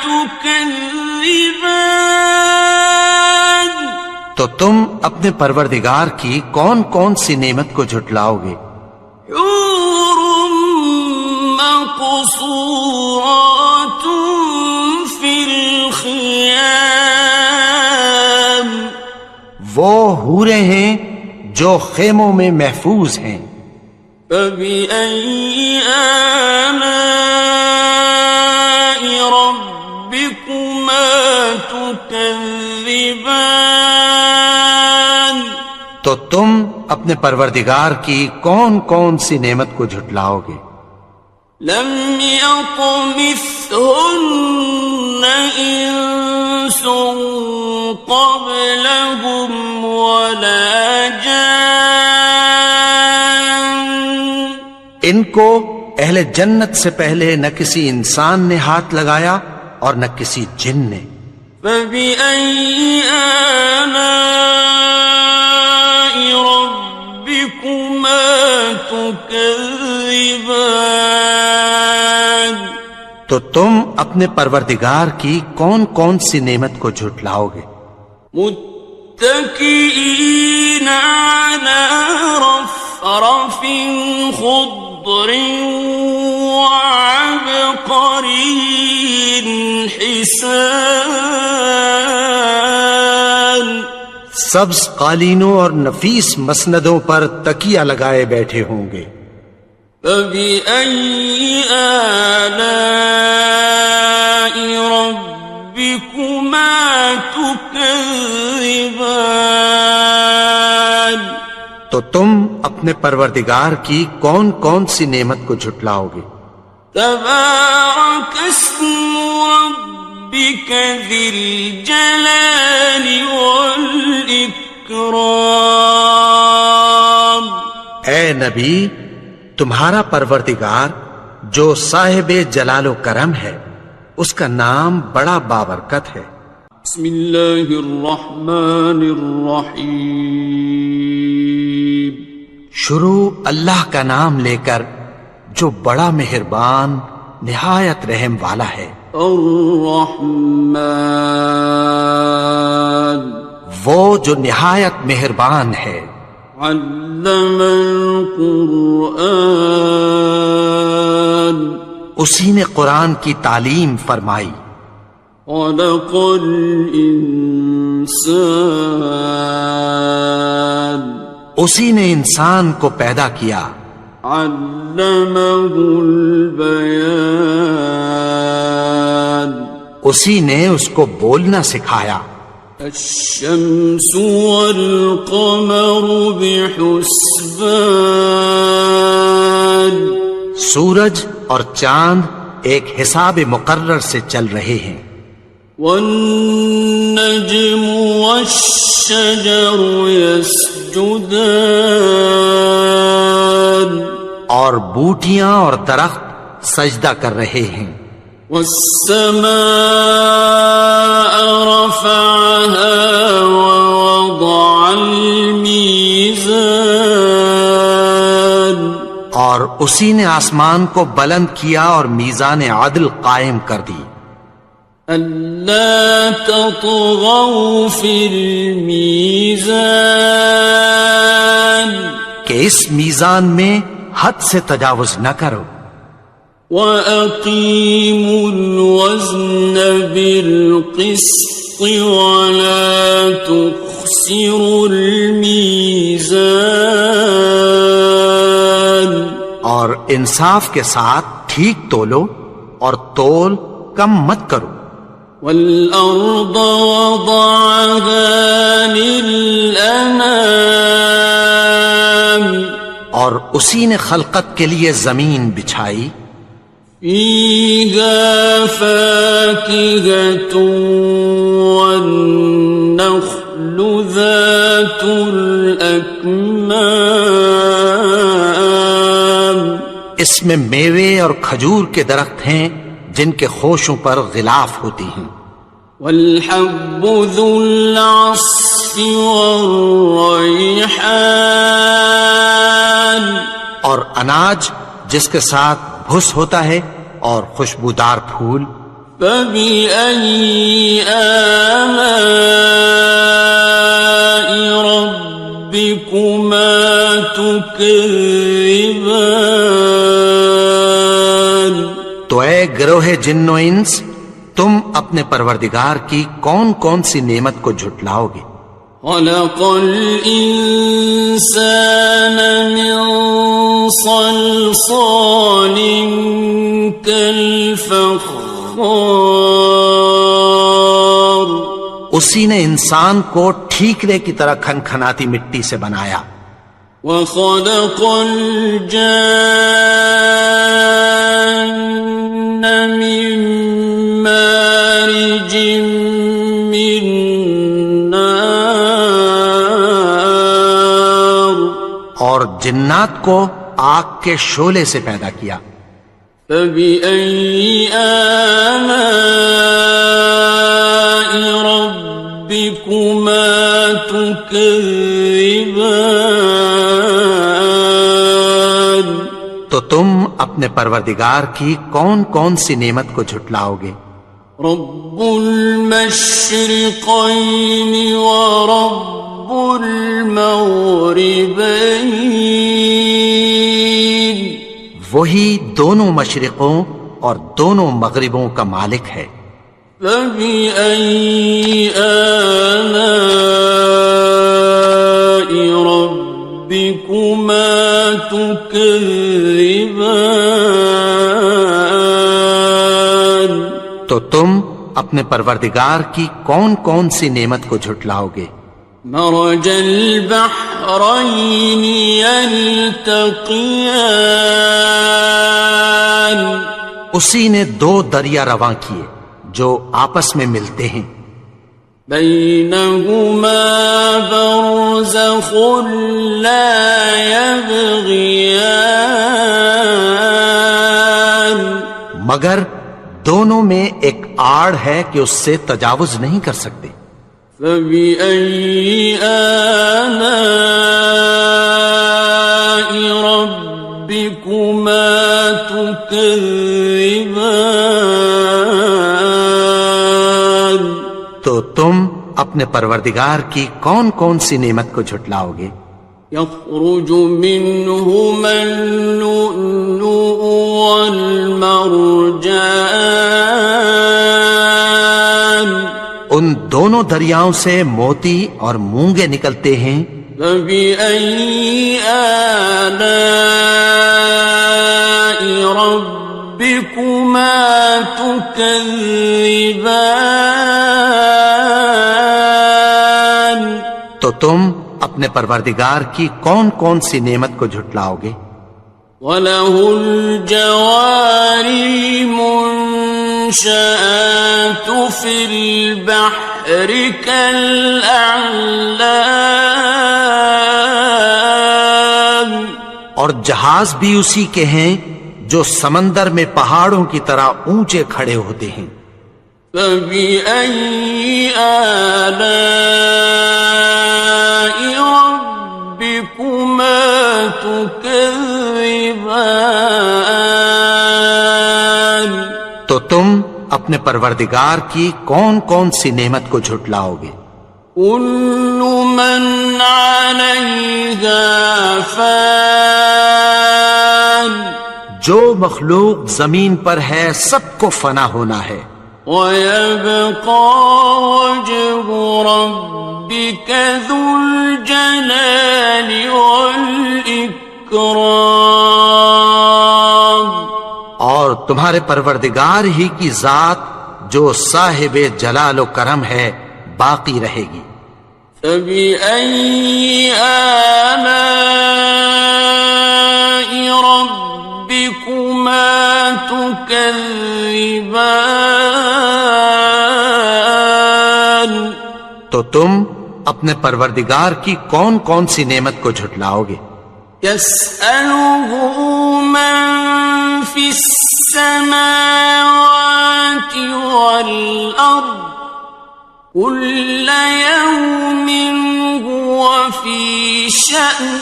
تكذبان تو تم اپنے پروردگار کی کون کون سی نعمت کو جھٹلاؤ گے؟ حور مقصورات في الخيام وہ حوریں ہیں جو خیموں میں محفوظ ہیں۔ فبأي آلاء ربكما تكذبان تو تم اپنے پروردگار کی کون کون سی نعمت کو جھٹلاؤ گے؟ لم يطمثهن إنس قبلهم ولا جان ان کو اہل جنت سے پہلے نہ کسی انسان نے ہاتھ لگایا اور نہ کسی جن نے۔ فبأي آلاء ربكما تكذبان تو تم اپنے پروردگار کی کون کون سی نعمت کو جھٹلاؤ گے؟ متكئين على رفرف خضر وعبقري حسان سبز قالینوں اور نفیس مسندوں پر تکیہ لگائے بیٹھے ہوں گے. فَبِأَيِّ آلَاءِ رَبِّكُمَا تُكَذِّبَانِ. تو تم اپنے پروردگار کی کون کون سی نعمت کو جھٹلاؤ گے؟ تبارك اسم ربك ذي الجلال والإكرام. اے نبی، تمہارا پروردگار جو صاحب جلال و کرم ہے، اس کا نام بڑا بابرکت ہے. بسم اللہ الرحمن الرحیم. شروع اللہ کا نام لے کر جو بڑا مہربان نہایت رحم والا ہے. الرحمن، وہ جو نہایت مہربان ہے. علم القرآن، اسی نے قرآن کی تعلیم فرمائی. خلق الانسان، اسی نے انسان کو پیدا کیا. علمہ البیان، اسی نے اس کو بولنا سکھایا. الشمس والقمر بحسبان، سورج اور چاند ایک حساب مقرر سے چل رہے ہیں. والنجم والشجر يسجدان، اور بوٹیاں اور درخت سجدہ کر رہے ہیں. والسماء رفعها ووضع الميزان، اور اسی نے آسمان کو بلند کیا اور میزان عدل قائم کر دی. ألا تطغوا في الميزان، کہ اس میزان میں حد سے تجاوز نہ کرو. وَأَقِيمُوا الْوَزْنَ بِالْقِسْطِ وَلَا تُخْسِرُوا الْمِيزَانَ، اور انصاف کے ساتھ ٹھیک تولو اور تول کم مت کرو. وَالْأَرْضَ وَضَعَهَا لِلْأَنَامِ، اور اسی نے خلقت کے لیے زمین بچھائی. فِيهَا فَاكِهَةٌ وَالنَّخْلُ ذَاتُ الْأَكْمَامِ، اس میں میوے اور کھجور کے درخت ہیں جن کے خوشوں پر غلاف ہوتی ہیں. وَالْحَبُّ ذُو الْعَصْفِ وَالرَّيْحَانِ، اور اناج جس کے ساتھ بھس ہوتا ہے اور خوشبودار پھول. فَبِأَيِّ آلَاءِ رَبِّكُمَا تُكَذِّبَانِ. تو اے گروہ جن و انس، تم اپنے پروردگار کی کون کون سی نعمت کو جھٹلاؤ گے؟ خلق الإنسان من صلصال كالفخار، اسی نے انسان کو ٹھیکرے کی طرح کھنکھناتی مٹی سے بنایا. وخلق الجان من مارج من نار، اور جنات کو آگ کے شعلے سے پیدا کیا. فبأي آلاء ربكما تكذبان. تو تم اپنے پروردگار کی کون کون سی نعمت کو جھٹلاؤ گے؟ رب المشرقين ورب المغربين، وہی دونوں مشرقوں اور دونوں مغربوں کا مالک ہے. فبأي آلاء ربكما تكذبان؟ تو تم اپنے پروردگار کی کون کون سی نعمت کو جھٹلاؤ گے؟ مرج البحرين يلتقيان، اسی نے دو دریا رواں کیے جو آپس میں ملتے ہیں، بينهما برزخ لا يبغيان، مگر دونوں میں ایک آڑ ہے کہ اس سے تجاوز نہیں کر سکتے۔ فبأي آلاء ربكما تكذبان؟ تو تم اپنے پروردگار کی کون کون سی نعمت کو جھٹلاؤ گے؟ يخرج منهما اللؤلؤ والمرجان، ان دونوں دریاؤں سے موتی اور مونگے نکلتے ہیں۔ فبأي آلاء ربكما تكذبان؟ تو تم اپنے پروردگار کی کون کون سی نعمت کو جھٹلاؤ گے؟ وَلَهُ الْجَوَارِ الْمُنشَآتُ فِي الْبَحْرِ كَالْأَعْلَامِ، اور جہاز بھی اسی کے ہیں جو سمندر میں پہاڑوں کی طرح اونچے کھڑے ہوتے ہیں۔ فَبِأَيِّ آلَاءِ رَبِّكُمَا تُكَذِّبَانِ؟ تو تم اپنے پروردگار کی کون کون سی نعمت کو جھٹلاؤ گے؟ كُلُّ مَنْ عَلَيْهَا فَانٍ، جو مخلوق زمین پر ہے سب کو فنا ہونا ہے، وَيَبْقَى وَجْهُ رَبِّكَ ذُو الْجَلَالِ وَالْإِكْرَامِ، اور تمہارے پروردگار ہی کی ذات جو صاحب جلال و کرم ہے باقی رہے گی۔ فَبِأَيِّ آلَاءِ رَبِّكُمَا تُكَذِّبَانِ؟ تو تم اپنے پروردگار کی کون کون سی نعمت کو جھٹلاؤ گے؟ يَسْأَلُهُ مَن فِي السَّمَاوَاتِ وَالْأَرْضِ كُلَّ يَوْمٍ هُوَ فِي شَأْنٍ،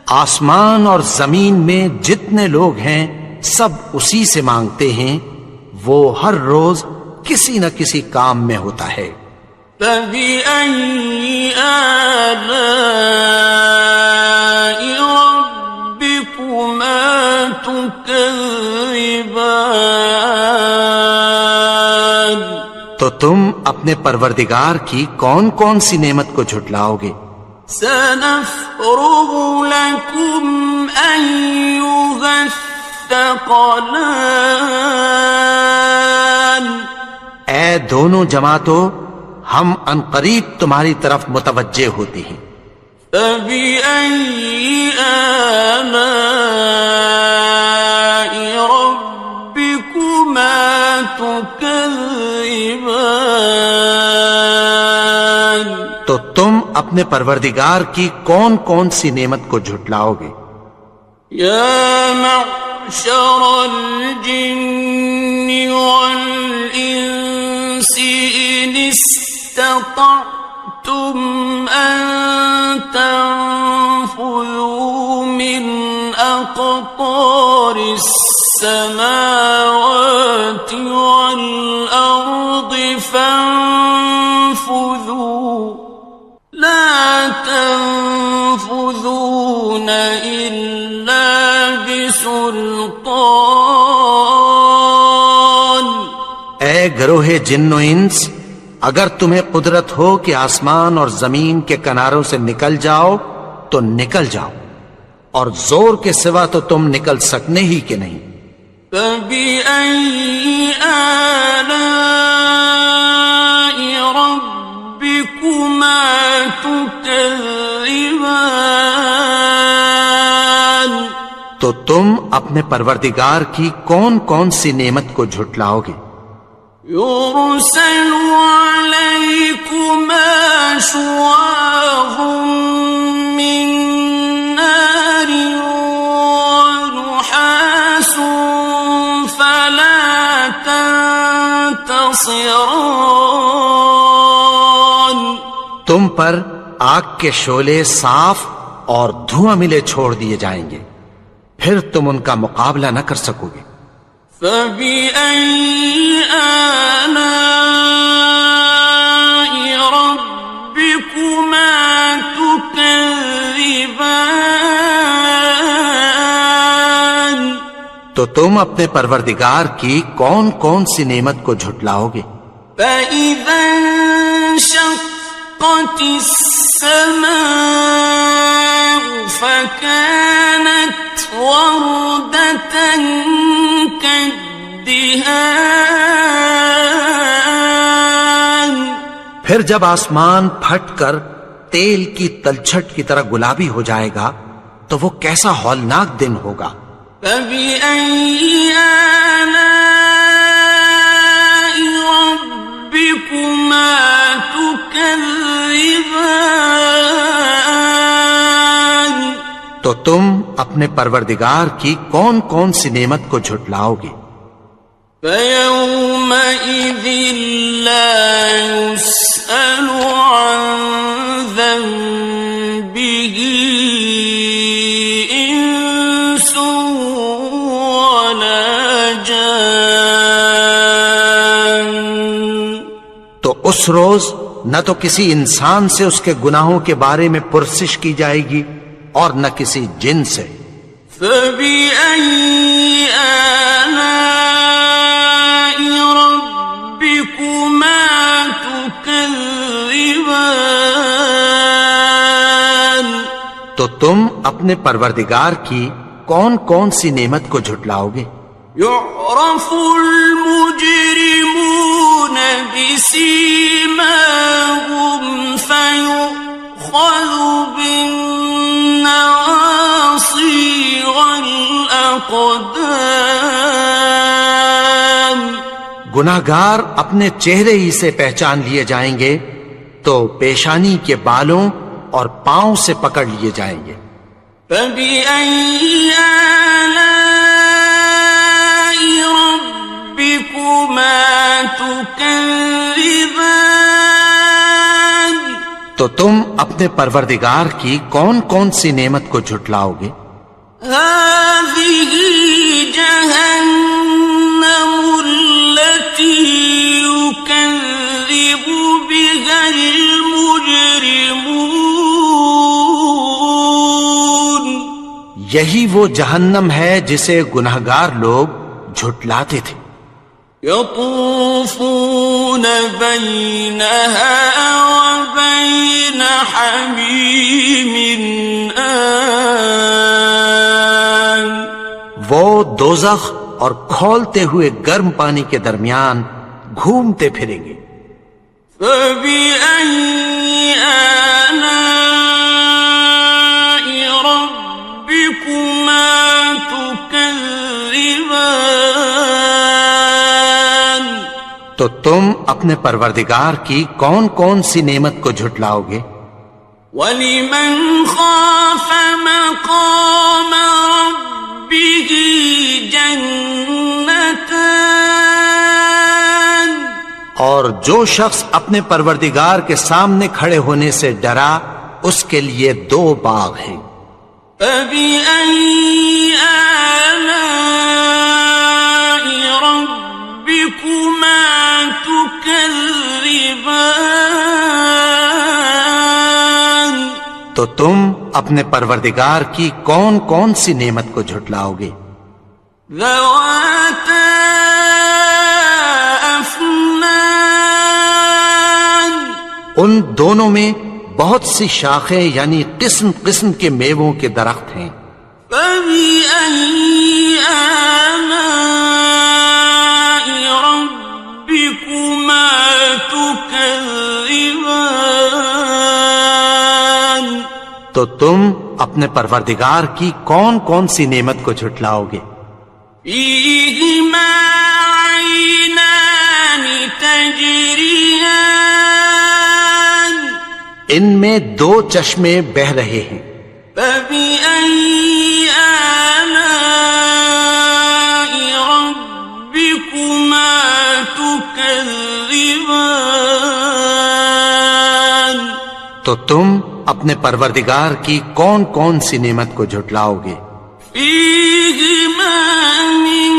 آسمان اور زمین میں جتنے لوگ ہیں سب اسی سے مانگتے ہیں، وہ ہر روز کسی نہ کسی کام میں ہوتا ہے۔ فَبِأَيِّ آلَاءِ رَبِّكُمَا تُكَذِّبَانِ؟ تو تم اپنے پروردگار کی کون کون سی نعمت کو جھٹلاؤ گے؟ سَنَفْرُغُ لَكُمْ أَيُّهَ الثَّقَلَانِ، اے دونوں جماعتوں، ہم عنقریب تمہاری طرف متوجہ ہوتے ہیں۔ فَبِأَيِّ آلَاءِ رَبِّكُمَا تُكَذِّبَانِ؟ تو تم اپنے پروردگار کی کون کون سی نعمت کو جھٹلاؤ گے؟ يَا مَعْشَرَ الْجِنِّ وَالْإِنسِ إِنِ اسْتَطَعْتُمْ أَن تَنفُذُوا مِنْ أَقْطَارِ السَّمَاوَاتِ وَالْأَرْضِ فَانفُذُوا لَا تَنفُذُونَ إِلَّا بِسُلْطَانٍ۔ اے گروہ جن و انس، اگر تمہیں قدرت ہو کہ آسمان اور زمین کے کناروں سے نکل جاؤ تو نکل جاؤ، اور زور کے سوا تو تم نکل سکنے ہی کہ نہیں۔ فَبِأَيِّ آلَاءِ رَبِّكُمَا تُكَذِّبَانِ، تو تم اپنے پروردگار کی کون کون سی نعمت کو جھٹلاؤ گے؟ يُرْسَلُ عَلَيْكُمَا شُوَاظٌ مِّن نَّارٍ وَنُحَاسٌ فَلَا تَنتَصِرَانِ، تم پر آگ کے شعلے صاف اور دھواں ملے چھوڑ دیے جائیں گے، پھر تم ان کا مقابلہ نہ کر سکو گے۔ فَبِأَيِّ آلَاءِ رَبِّكُمَا تُكَذِّبَانِ، تو تم اپنے پروردگار کی کون کون سی نعمت کو جھٹلاؤ گے؟ فَإِذَا انشَقَّتِ السَّمَاءُ فَكَانَتْ وَرْدَةً كَالدِّهَانِ، پھر جب آسمان پھٹ کر تیل کی تلچھٹ کی طرح گلابی ہو جائے گا تو وہ کیسا ہولناک دن ہوگا۔ فَبِأَيِّ آلَاءِ رَبِّكُمَا تُكَذِّبَانِ، تو تم اپنے پروردگار کی کون کون سی نعمت کو جھٹلاؤ گے؟ فَيَوْمَئِذٍ لَا يُسْأَلُ عَنْ ذَنبِهِ إِنسٌ وَلَا جَانٌ، تو اس روز نہ تو کسی انسان سے اس کے گناہوں کے بارے میں پرسش کی جائے گی اور نہ کسی جن سے۔ فَبِأَيِّ آلَاءِ رَبِّكُمَا تُكَذِّبَانِ، تو تم اپنے پروردگار کی کون کون سی نعمت کو جھٹلاؤ گے؟ يُعْرَفُ الْمُجْرِمُونَ بِسِيمَاهُمْ فَيُؤْخَذُ بِالنَّوَاصِي وَالْأَقْدَامِ، گناہگار اپنے چہرے ہی سے پہچان لیے جائیں گے تو پیشانی کے بالوں اور پاؤں سے پکڑ لیے جائیں گے۔ فَبِأَيِّ آلَاءِ رَبِّكُمَا تُكَذِّبَانِ، تو تم اپنے پروردگار کی کون کون سی نعمت کو جھٹلاؤ گے؟ هَٰذِهِ جَهَنَّمُ الَّتِي يُكَذِّبُ بِهَا الْمُجْرِمُونَ، یہی وہ جہنم ہے جسے گناہگار لوگ جھٹلاتے تھے۔ يَطُوفُونَ بَيْنَهَا وَبَيْنَ حَمِيمٍ آنٍ، وہ دوزخ اور کھولتے ہوئے گرم پانی کے درمیان گھومتے پھریں گے۔ فَبِأَيِّ آلَاءِ رَبِّكُمَا تُكَذِّبَانِ، تو تم اپنے پروردگار کی کون کون سی نعمت کو جھٹلاؤ گے؟ وَلِمَنْ خَافَ مَقَامَ رَبِّهِ جَنَّتَانِ، اور جو شخص اپنے پروردگار کے سامنے کھڑے ہونے سے ڈرا اس کے لیے 2 باغ ہیں۔ فَبِأَيِّ آلَاءِ رَبِّكُمَا تُكَذِّبَانِ، تو تم اپنے پروردگار کی کون کون سی نعمت کو جھٹلاؤ گے؟ ذَوَاتَا أَفْنَانٍ أكنان ان دونوں میں بہت سی شاخیں یعنی قسم قسم کے میووں کے درخت ہیں. فبأي آلاء ربكما تكذبان تو تم اپنے پروردگار کی کون کون سی نعمت کو جھٹلاؤ گے؟ فيهما عينان تجريان ان میں دو چشمے بہ رہے ہیں. فبأي آلاء ربكما تكذبان تو تم اپنے پروردگار کی کون کون سی نعمت کو جھٹلاؤ گے؟ فيهما من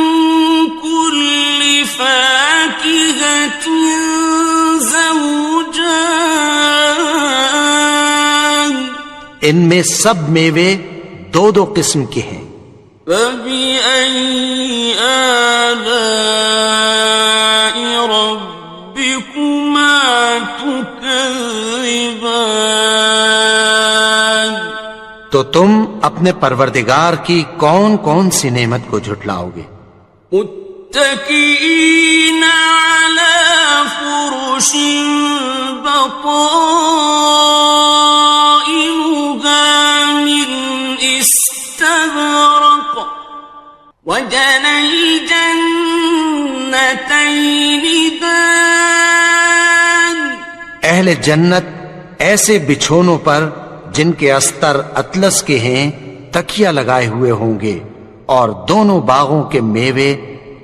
كل فاكهة زوجان ان میں سب میوے دو دو قسم کے ہیں. فبأي آلاء ربكما تكذبان تو تم اپنے پروردگار کی کون کون سی نعمت کو جھٹلاؤ گے؟ متكئين على فرش بطائنها من استبرق وجنى الجنتين دان اہل جنت ایسے بچھونوں پر جن کے استر اطلس کے ہیں تکیہ لگائے ہوئے ہوں گے اور دونوں باغوں کے میوے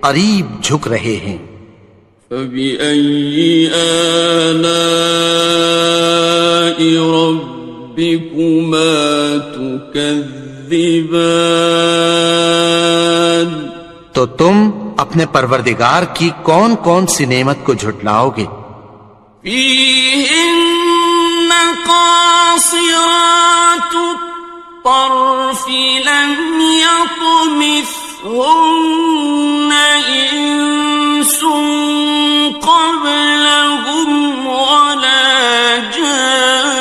قریب جھک رہے ہیں. فبأي آلاء ربكما تكذبان تو تم اپنے پروردگار کی کون کون سی نعمت کو جھٹلاؤ گے؟ فيهن قاصرات الطرف لم يطمثهن إنس قبلهم ولا جان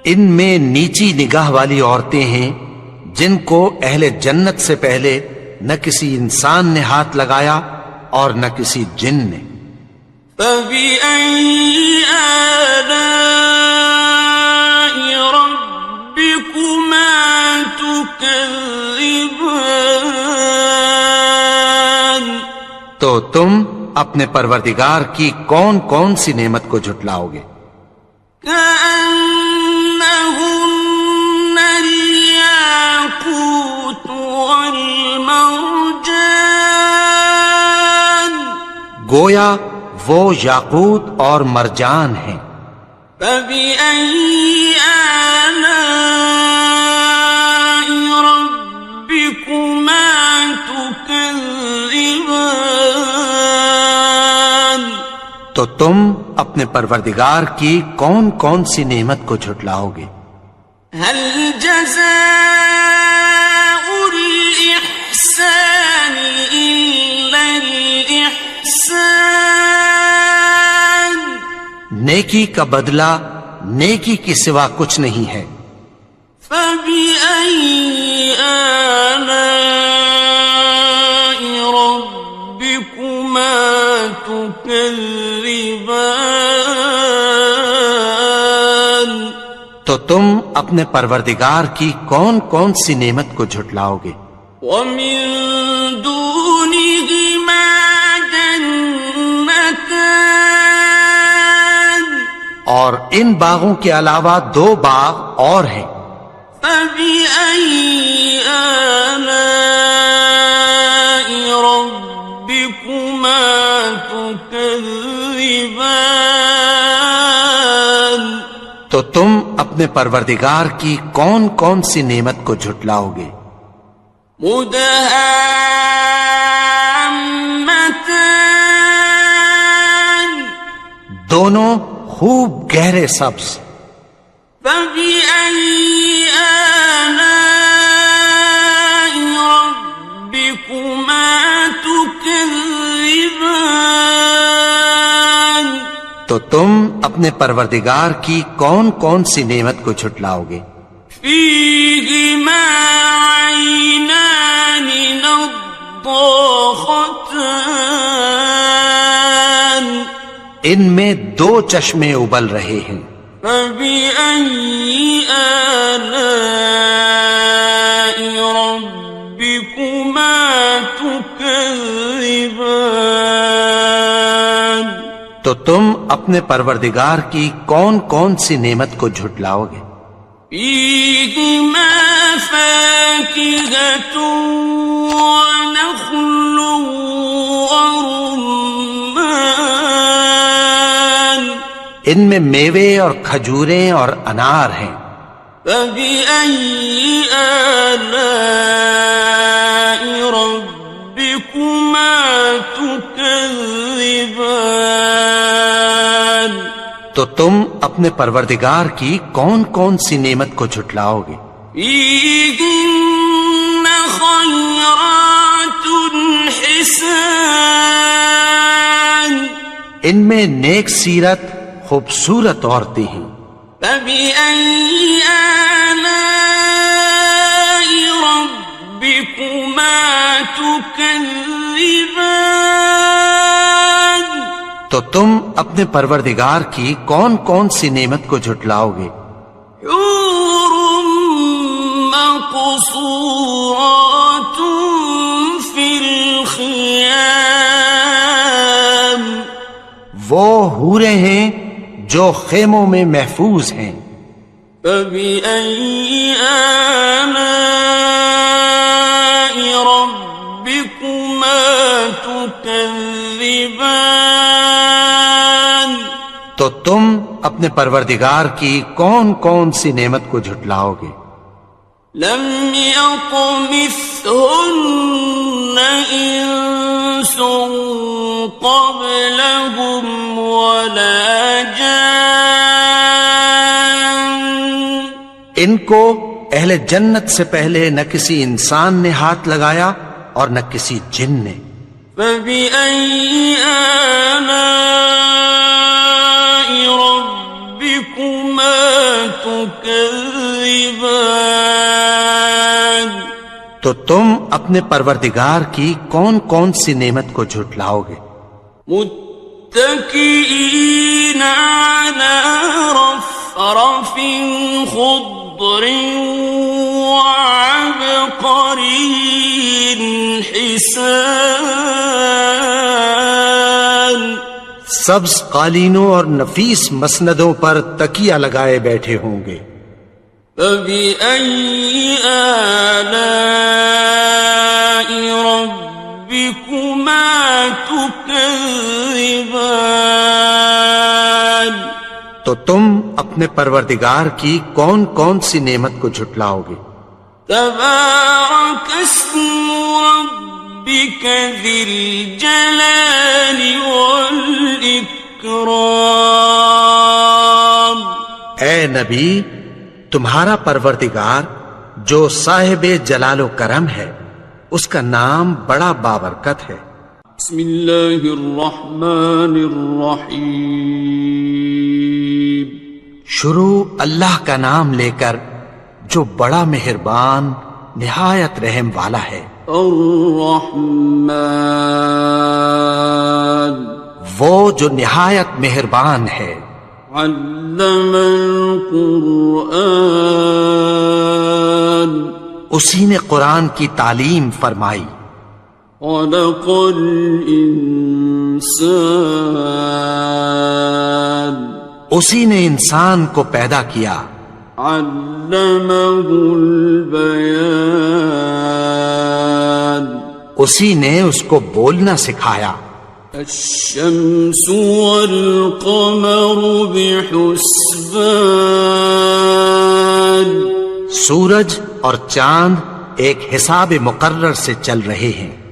ان میں نیچی نگاہ والی عورتیں ہیں جن کو اہل جنت سے پہلے نہ کسی انسان نے ہاتھ لگایا اور نہ کسی جن نے. فبأي آلاء ربكما تكذبان تو تم اپنے پروردگار کی کون کون سی نعمت کو جھٹلاؤ گے؟ كأنهن الياقوت والمرجان گویا وہ یاقوت اور مرجان ہیں. فبأي آلاء ربكما تكذبان تو تم اپنے پروردگار کی کون کون سی نعمت کو جھٹلاؤ گے؟ هل جزاء الإحسان إلا الإحسان نیکی کا بدلہ نیکی کے سوا کچھ نہیں ہے. فبأي آلاء ربكما تكذبان تو تم اپنے پروردگار کی کون کون سی نعمت کو جھٹلاؤ گے؟ ومن دونهما جنتان اور ان باغوں کے علاوہ دو باغ اور ہیں. فبأي آلاء ربكما تكذبان تو تم اپنے پروردگار کی کون کون سی نعمت کو جھٹلاؤ گے؟ مدهامتان دونوں خوب گہرے سبز. فبأي آلاء ربكما تكذبان تو تم اپنے پروردگار کی کون کون سی نعمت کو جھٹلاؤ گے؟ فيهما عينان نضاختان ان میں دو چشمے ابل رہے ہیں، فبأي آلاء ربكما تكذبان تو تم اپنے پروردگار کی کون کون سی نعمت کو جھٹلاؤ گے؟ فيهما فاكهة ونخل ورمان ان میں میوے اور کھجوریں اور انار ہیں، فبأي آلاء ربكما تكذبان تو تم اپنے پروردگار کی کون کون سی نعمت کو جھٹلاؤ گے؟ فيهن خيرات حسان ان میں نیک سیرت خوبصورت عورتیں ہیں، فبأي آلاء ربكما تكذبان تو تم اپنے پروردگار کی کون کون سی نعمت کو جھٹلاؤ گے؟ حور مقصورات في الخيام وہ حوریں ہیں جو خیموں میں محفوظ ہیں، فبأي آلاء ربكما تكذبان تو تم اپنے پروردگار کی کون کون سی نعمت کو جھٹلاؤ گے؟ لم يطمثهن إنس قبلهم ولا جان ان کو اہل جنت سے پہلے نہ کسی انسان نے ہاتھ لگایا اور نہ کسی جن نے، فبأي آلاء ربكما تكذبان تو تم اپنے پروردگار کی کون کون سی نعمت کو جھٹلاؤ گے؟ متكئين على رفرف خضر وعبقري حسان سبز قالینوں اور نفیس مسندوں پر تکیہ لگائے بیٹھے ہوں گے، فبأي آلاء ربكما تكذبان تو تم اپنے پروردگار کی کون کون سی نعمت کو جھٹلاؤ گے؟ تبارك اسم ربك ذي الجلال والإكرام اے نبی، تمہارا پروردگار جو صاحب جلال و کرم ہے، اس کا نام بڑا بابرکت ہے۔ بسم اللہ الرحمن الرحیم شروع اللہ کا نام لے کر جو بڑا مہربان نہایت رحم والا ہے۔ الرحمن وہ جو نہایت مہربان ہے۔ علم القرآن اسی نے قرآن کی تعلیم فرمائی۔ خلق الانسان اسی نے انسان کو پیدا کیا۔ علمہ البیان اسی نے اس کو بولنا سکھایا۔ الشمس والقمر بحسبان سورج اور چاند ایک حساب مقرر سے چل رہے ہیں۔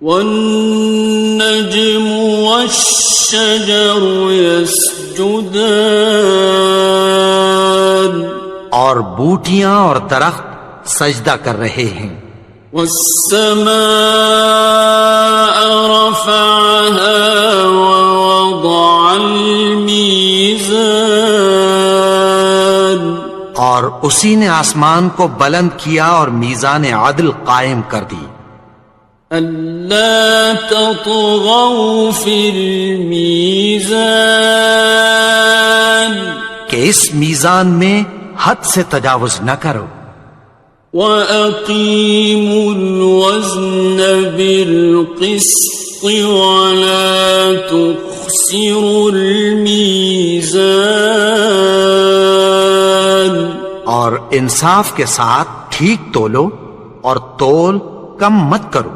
والنجم والشجر يسجدان اور بوٹیاں اور درخت سجدہ کر رہے ہیں۔ والسماء رفعها ووضع الميزان اور اسی نے آسمان کو بلند کیا اور میزان عدل قائم کر دی ألا تطغوا في الميزان کہ اس میزان میں حد سے تجاوز نہ کرو وأقيموا الوزن بالقسط ولا تخسروا الميزان اور انصاف کے ساتھ ٹھیک تولو اور تول کم مت کرو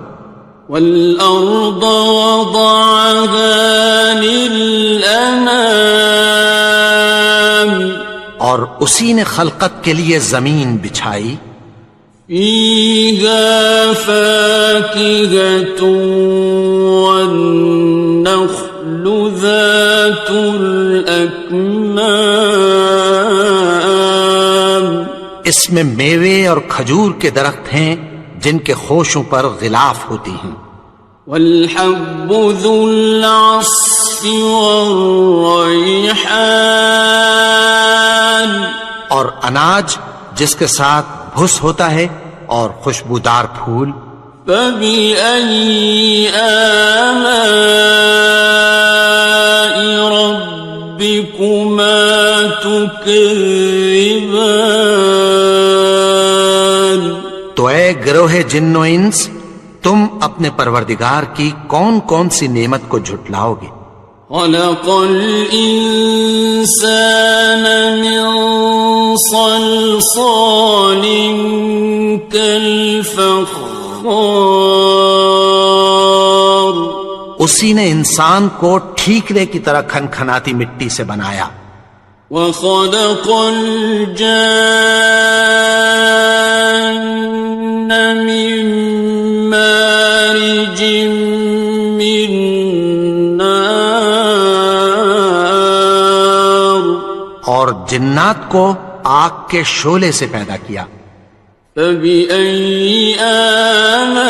والأرض وضعها للأنام اور اسی نے خلقت کے لیے زمین بچھائی فيها فاكهة والنخل ذات الأكمام اس میں میوے اور کھجور کے درخت ہیں جن کے خوشوں پر غلاف ہوتی ہیں والحب ذو العصف والريحان اور اناج جس کے ساتھ بھس ہوتا ہے اور خوشبودار پھول فبأي آلاء ربكما تكذبان تو اے گروہ جن و انس تم اپنے پروردگار کی کون کون سی نعمت کو جھٹلاؤ گے خلق الإنسان من صلصال كالفخار اسی نے انسان کو ٹھیکرے کی طرح کھنکھناتی مٹی سے بنایا وخلق الجان من مارج من نار اور جنات کو آگ کے شعلے سے پیدا کیا فبأي آلاء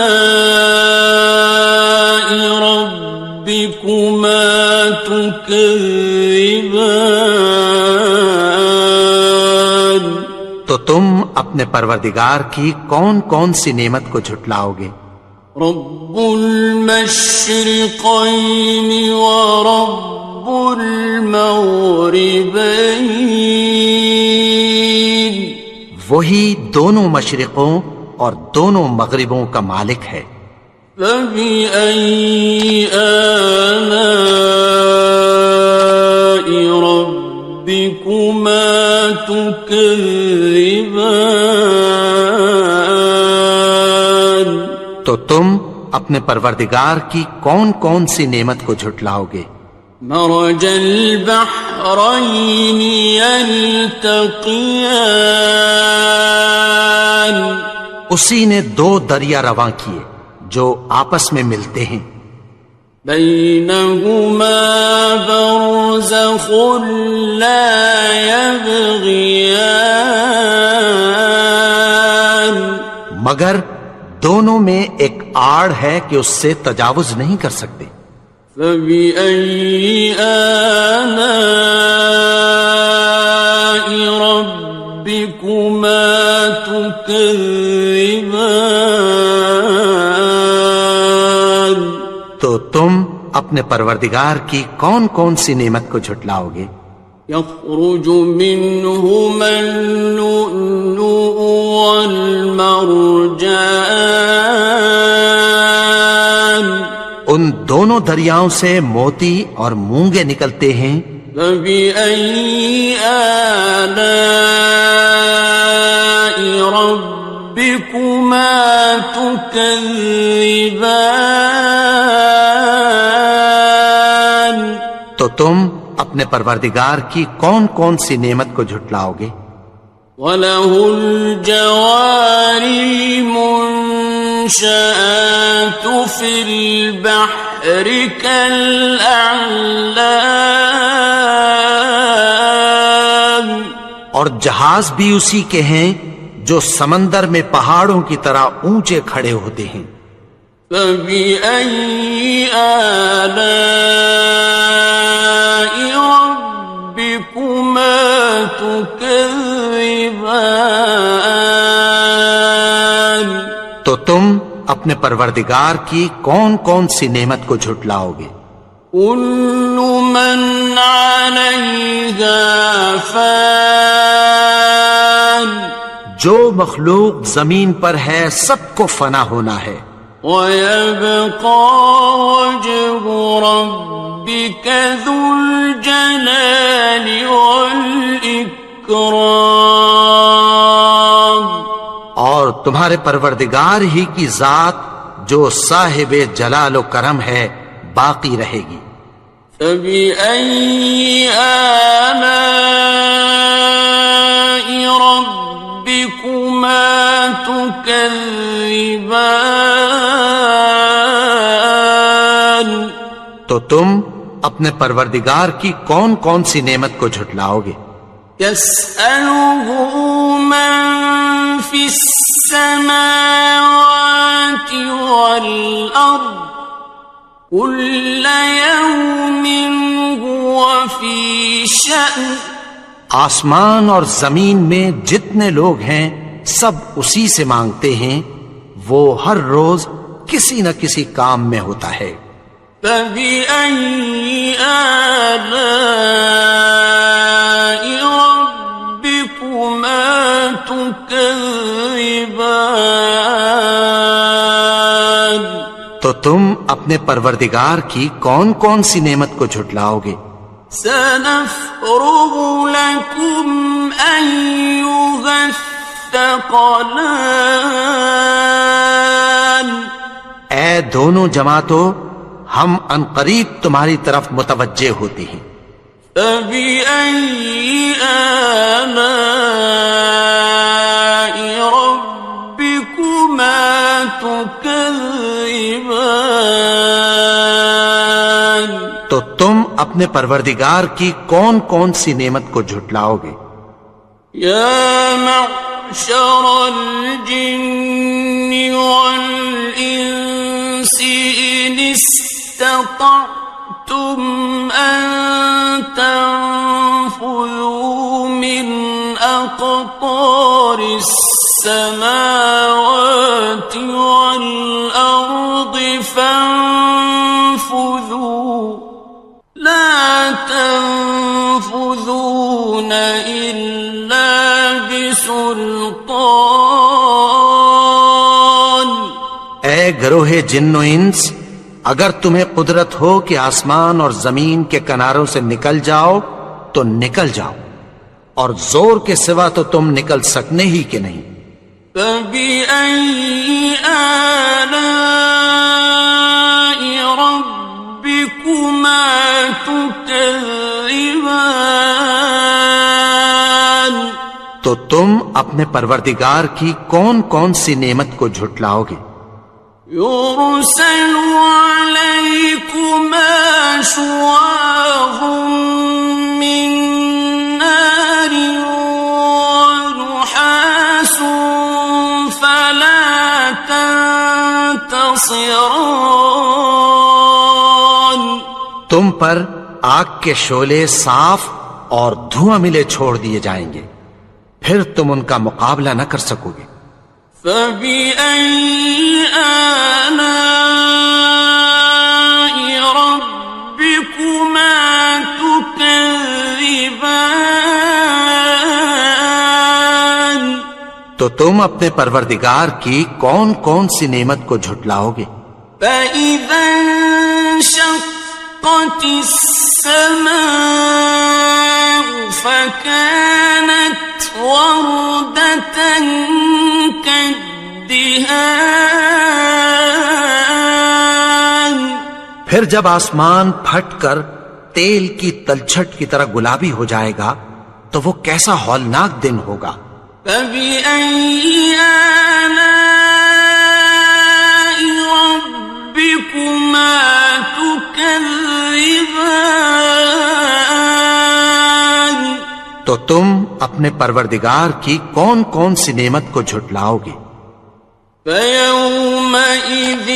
ربكما تكذبان تو تم اپنے پروردگار کی کون کون سی نعمت کو جھٹلاؤ گے رب المشرقين ورب المغربين وہی دونوں مشرقوں اور دونوں مغربوں کا مالک ہے فبأي آلاء ربكما تكذبان تو تم اپنے پروردگار کی کون کون سی نعمت کو جھٹلاؤ گے مرج البحرين يلتقيان اسی نے دو دریا رواں کیے جو آپس میں ملتے ہیں بينهما برزخ لا يبغيان مگر دونوں میں ایک آڑ ہے کہ اس سے تجاوز نہیں کر سکتے فبأي آلاء ربكما تكذبان تو تم اپنے پروردگار کی کون کون سی نعمت کو جھٹلاؤ گے يخرج منهما اللؤلؤ والمرجان ان دونوں دریاؤں سے موتی اور مونگے نکلتے ہیں فبأي آلاء ربكما تكذبان تو تم اپنے پروردگار کی کون کون سی نعمت کو جھٹلاؤ گے وَلَهُ الْجَوَارِ الْمُنشَآتُ فِي الْبَحْرِ كَالْأَعْلَامِ اور جہاز بھی اسی کے ہیں جو سمندر میں پہاڑوں کی طرح اونچے کھڑے ہوتے ہیں فَبِأَيِّ آلَاءِ رَبِّكُمَا تُكَذِّبَانِ تو تم اپنے پروردگار کی کون کون سی نعمت کو جھٹلاؤ گے؟ كل من عليها فان جو مخلوق زمین پر ہے سب کو فنا ہونا ہے، ويبقى وجه ربك ذو الجلال والإكرام اور تمہارے پروردگار ہی کی ذات جو صاحب جلال و کرم ہے باقی رہے گی۔ فبأي آلاء ربكما تكذبان تو تم اپنے پروردگار کی کون کون سی نعمت کو جھٹلاؤ گے؟ يسأله من في السماوات والأرض كل يوم هو في شأن آسمان اور زمین میں جتنے لوگ ہیں سب اسی سے مانگتے ہیں، وہ ہر روز کسی نہ کسی کام میں ہوتا ہے۔ فبأي آلاء ربكما تكذبان تو تم اپنے پروردگار کی کون کون سی نعمت کو جھٹلاؤ گے؟ سنفرغ لكم أيها الثقلان اے دونوں جماعتوں، ہم عنقریب تمہاری طرف متوجہ ہوتے ہیں۔ فبأي آلاء ربكما تكذبان تو تم اپنے پروردگار کی کون کون سی نعمت کو جھٹلاؤ گے؟ يا معشر الجن والإنس إن استطعتم أن تنفذوا من أقطار السماوات والأرض فانفذوا لا تنفذون إلا بسلطان اے گروہ جن و انس، اگر تمہیں قدرت ہو کہ آسمان اور زمین کے کناروں سے نکل جاؤ تو نکل جاؤ، اور زور کے سوا تو تم نکل سکنے ہی کہ نہیں۔ فبأي آلاء ربكما تكذبان تو تم اپنے پروردگار کی کون کون سی نعمت کو جھٹلاؤ گے؟ يرسل عليكما شواظ من نار ونحاس فلا تنتصران تم پر آگ کے شعلے صاف اور دھواں ملے چھوڑ دیے جائیں گے، پھر تم ان کا مقابلہ نہ کر سکو گے۔ فبأي آلاء ربكما تكذبان تو تم اپنے پروردگار کی کون کون سی نعمت کو جھٹلاؤ گے؟ فإذا انشقت السماء فكانت وردة كالدهان پھر جب آسمان پھٹ کر تیل کی تلچھٹ کی طرح گلابی ہو جائے گا تو وہ کیسا ہولناک دن ہوگا۔ فبأي آلاء ربكما تكذبان تو تم اپنے پروردگار کی کون کون سی نعمت کو جھٹلاؤ گے؟ فيومئذ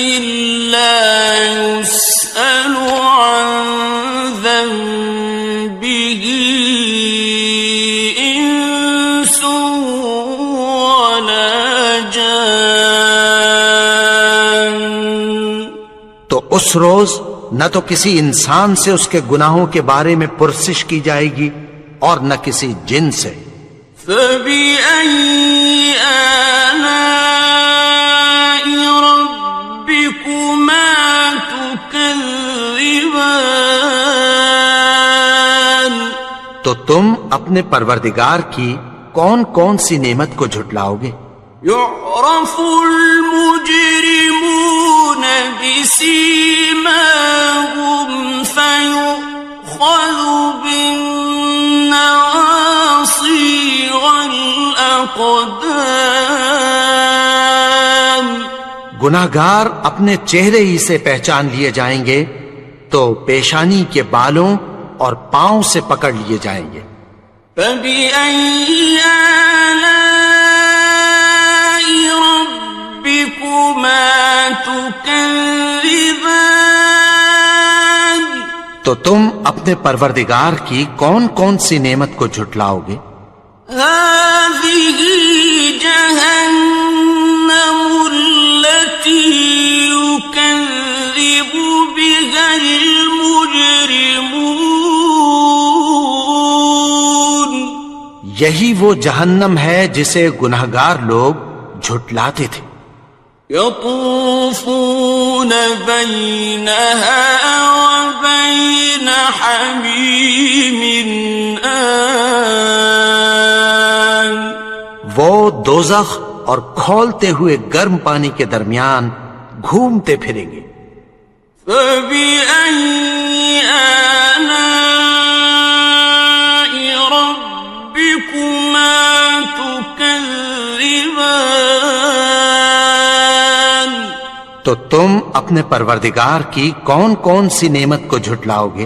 لا يسأل عن ذنبه إنس ولا جان. تو اس روز نہ تو کسی انسان سے اس کے گناہوں کے بارے میں پرسش کی جائے گی اور نہ کسی جن سے. فَبِأَيِّ آلَاءِ رَبِّكُمَا تُكَذِّبَانِ. تو تم اپنے پروردگار کی کون کون سی نعمت کو جھٹلاؤ گے؟ يعرف المجرمون بسيماهم فيؤخذ بالنواصي والأقدام. گناہگار اپنے چہرے ہی سے پہچان لیے جائیں گے تو پیشانی کے بالوں اور پاؤں سے پکڑ لیے جائیں گے. فَبِأَيِّ آلَاءِ رَبِّكُمَا تُكَذِّبَانِ. تو تم اپنے پروردگار کی کون کون سی نعمت کو جھٹلاؤ گے؟ هَذِهِ جَهَنَّمُ الَّتِي يُكَذِّبُ بِهَا الْمُجْرِمُونَ. یہی وہ جہنم ہے جسے گناہگار لوگ جھٹلاتے تھے. يطوفون بينها وبين حميم آن. وہ دوزخ اور کھولتے ہوئے گرم پانی کے درمیان گھومتے پھریں گے. فَبِأَيِّ آلَاءِ رَبِّكُمَا تُكَذِّبَانِ. تو تم اپنے پروردگار کی کون کون سی نعمت کو جھٹلاؤ گے؟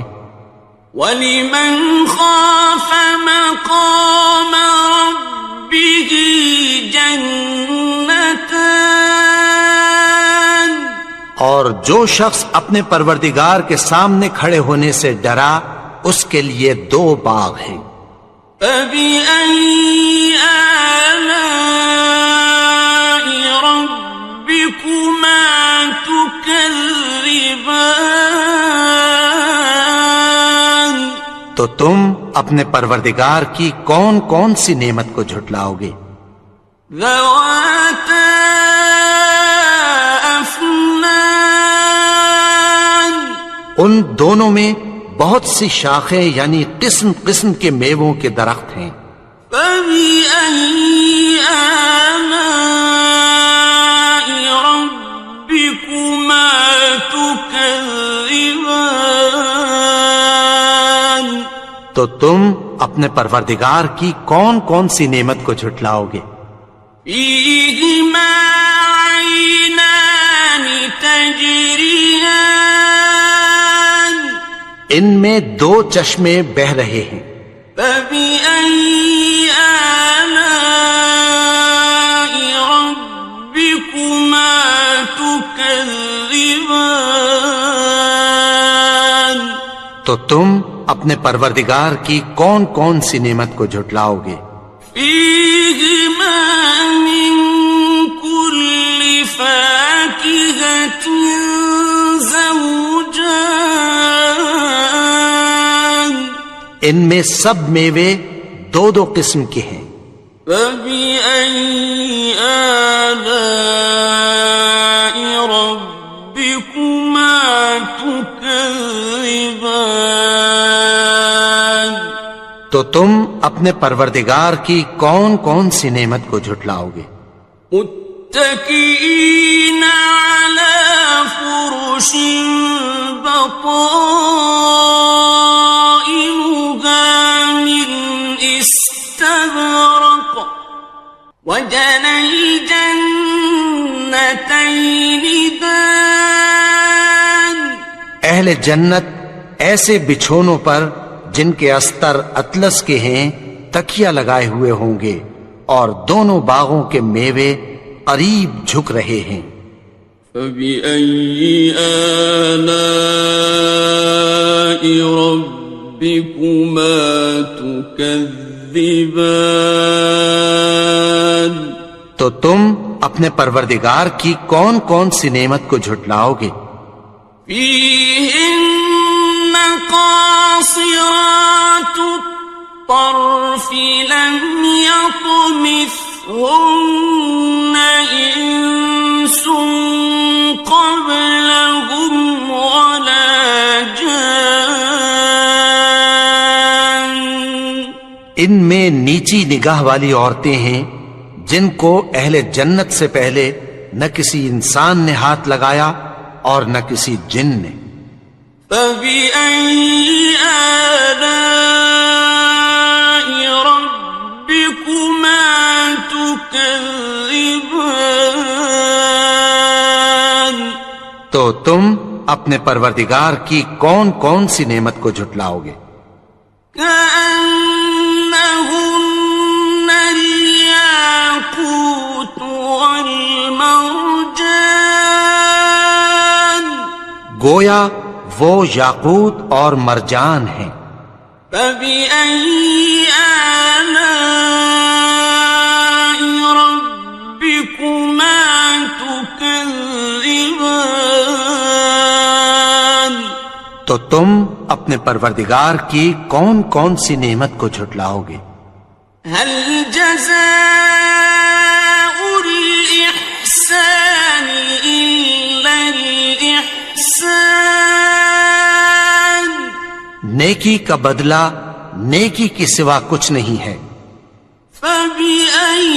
وَلِمَنْ خَافَ مَقَامَ رَبِّهِ جَنَّتَانِ. اور جو شخص اپنے پروردگار کے سامنے کھڑے ہونے سے ڈرا اس کے لیے 2 باغ ہیں. فَبِأَيِّ آلَاءِ رَبِّكُمَا تُكَذِّبَانِ. تو تم اپنے پروردگار کی کون کون سی نعمت کو جھٹلاؤ گے؟ ذَوَاتَا أَفْنَانٍ. ان دونوں میں بہت سی شاخیں یعنی قسم قسم کے میووں کے درخت ہیں. فَبِأَيِّ آلَاءِ رَبِّكُمَا تُكَذِّبَانِ. تو تم اپنے پروردگار کی کون کون سی نعمت کو جھٹلاؤ گے؟ فِيهِمَا عَيْنَانِ تَجْرِيَانِ. ان میں 2 چشمے بہہ رہے ہیں. فَبِأَيِّ آلَاءِ رَبِّكُمَا تُكَذِّبَانِ. تو تم اپنے پروردگار کی کون کون سی نعمت کو جھٹلاؤ گے؟ فِيهِمَا مِن كُلِّ فَاكِهَةٍ زَوْجَانِ. ان میں سب میوے 2 قسم کے ہیں. فَبِأَيِّ آلَاءِ رَبِّكُمَا تُكَذِّبَانِ. تو تم اپنے پروردگار کی کون کون سی نعمت کو جھٹلاؤ گے؟ متكئين على فرش بطائنها من استبرق وجنى الجنتين دان. اہل جنت ایسے بچھونوں پر جن کے استر اطلس کے ہیں تکیہ لگائے ہوئے ہوں گے اور دونوں باغوں کے میوے قریب جھک رہے ہیں. فَبِأَيِّ آلَاءِ رَبِّكُمَا تُكَذِّبَانِ. تو تم اپنے پروردگار کی کون کون سی نعمت کو جھٹلاؤ گے؟ فيهن قاصرات الطرف لم يطمثهن إنس قبلهم ولا جان. ان میں نیچی نگاہ والی عورتیں ہیں جن کو اہل جنت سے پہلے نہ کسی انسان نے ہاتھ لگایا اور نہ کسی جن نے. فَبِأَيِّ آلَاءِ رَبِّكُمَا تُكَذِّبَانِ. تو تم اپنے پروردگار کی کون کون سی نعمت کو جھٹلاؤ گے؟ كأنهن الياقوت والمرجان. گویا وہ یاقوت اور مرجان ہیں. فبأي آلاء ربكما تكذبان. تو تم اپنے پروردگار کی کون کون سی نعمت کو جھٹلاؤ گے؟ هل جزاء الإحسان إلا الإحسان. نیکی کا بدلہ نیکی کی سوا کچھ نہیں ہے. فبأي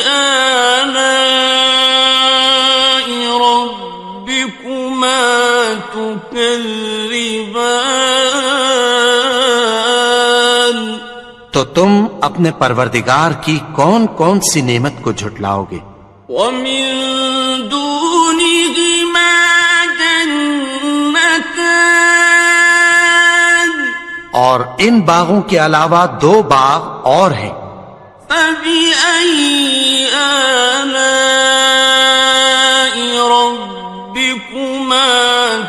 آلاء ربكما تكذبان. تو تم اپنے پروردگار کی کون کون سی نعمت کو جھٹلاؤ گے؟ ومن دونهما جنتان. اور ان باغوں کے علاوہ دو باغ اور ہیں. فبأي آلاء ربكما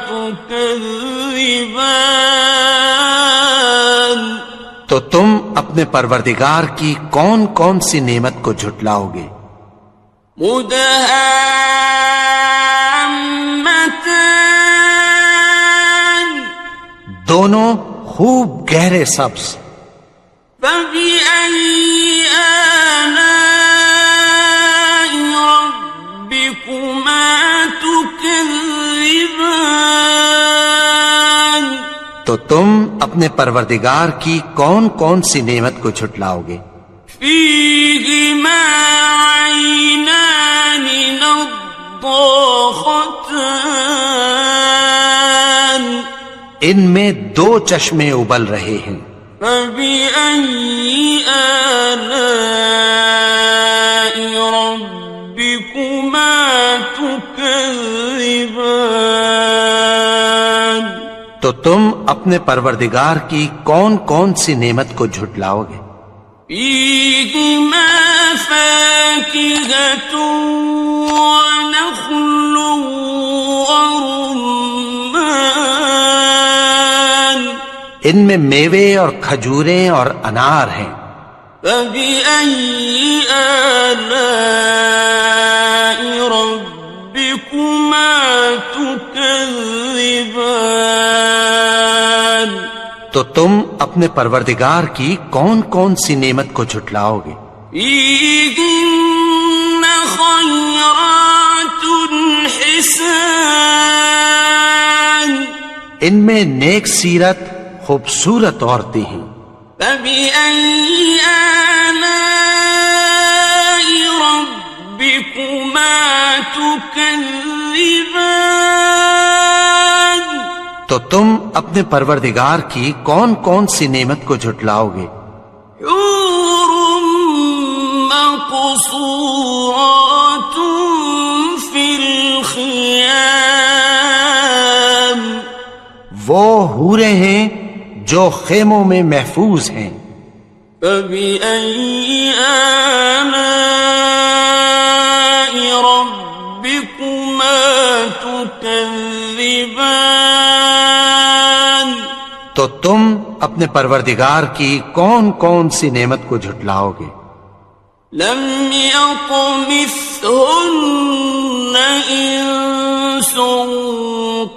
تكذبان. تو تم اپنے پروردگار کی کون کون سی نعمت کو جھٹلاؤ گے؟ مدهامتان. دونوں خوب گہرے سبز. فبأي آلاء ربكما تكذبان. تو تم اپنے پروردگار کی کون کون سی نعمت کو جھٹلاؤ گے؟ فيهما عينان نضاختان. ان میں دو چشمے ابل رہے ہیں. فبأي آلاء ربكما تكذبان. تو تم اپنے پروردگار کی کون کون سی نعمت کو جھٹلاؤ گے؟ فيهما فاكهة ونخل ورمان. ان میں میوے اور کھجوریں اور انار ہیں. فبأي آلاء ربكما تكذبان. تو تم اپنے پروردگار کی کون کون سی نعمت کو جھٹلاؤ گے؟ فيهن خيرات حسان. ان میں نیک سیرت خوبصورت عورتیں ہیں. فبأي آلاء ربكما تكذبان. تو تم اپنے پروردگار کی کون کون سی نعمت کو جھٹلاؤ گے؟ حور مقصورات في الخيام. وہ حوریں ہیں جو خیموں میں محفوظ ہیں. فبأي آلاء ربكما تكذبان. تو تم اپنے پروردگار کی کون کون سی نعمت کو جھٹلاؤ گے؟ لم يطمثهن إنس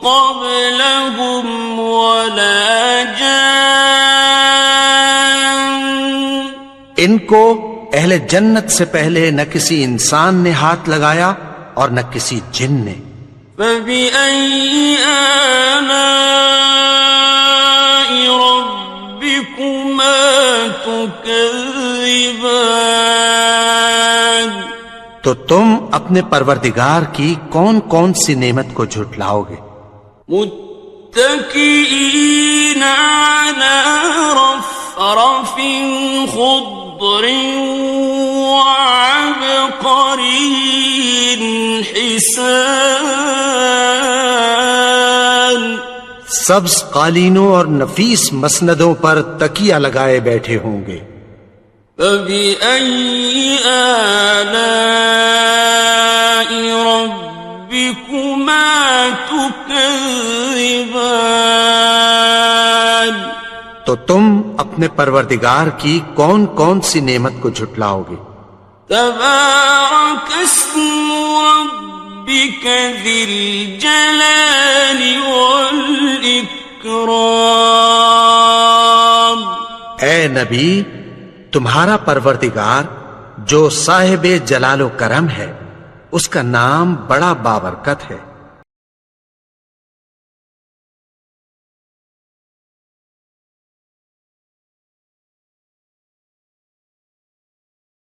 قبلهم ولا جان ان کو اہل جنت سے پہلے نہ کسی انسان نے ہاتھ لگایا اور نہ کسی جن نے. فبأي آلاء ربكما تكذبان تو تم اپنے پروردگار کی کون کون سی نعمت کو جھٹلاؤ گے؟ متكئين على رفرف خضر وعبقري حسان سبز قالینوں اور نفیس مسندوں پر تکیہ لگائے بیٹھے ہوں گے. فبأي آلاء ربكما تكذبان تو تم اپنے پروردگار کی کون کون سی نعمت کو جھٹلاؤ گے؟ تبارك اسم ربك ذي الجلال والإكرام. اے نبی، تمہارا پروردگار جو صاحب جلال و کرم ہے، اس کا نام بڑا بابرکت ہے.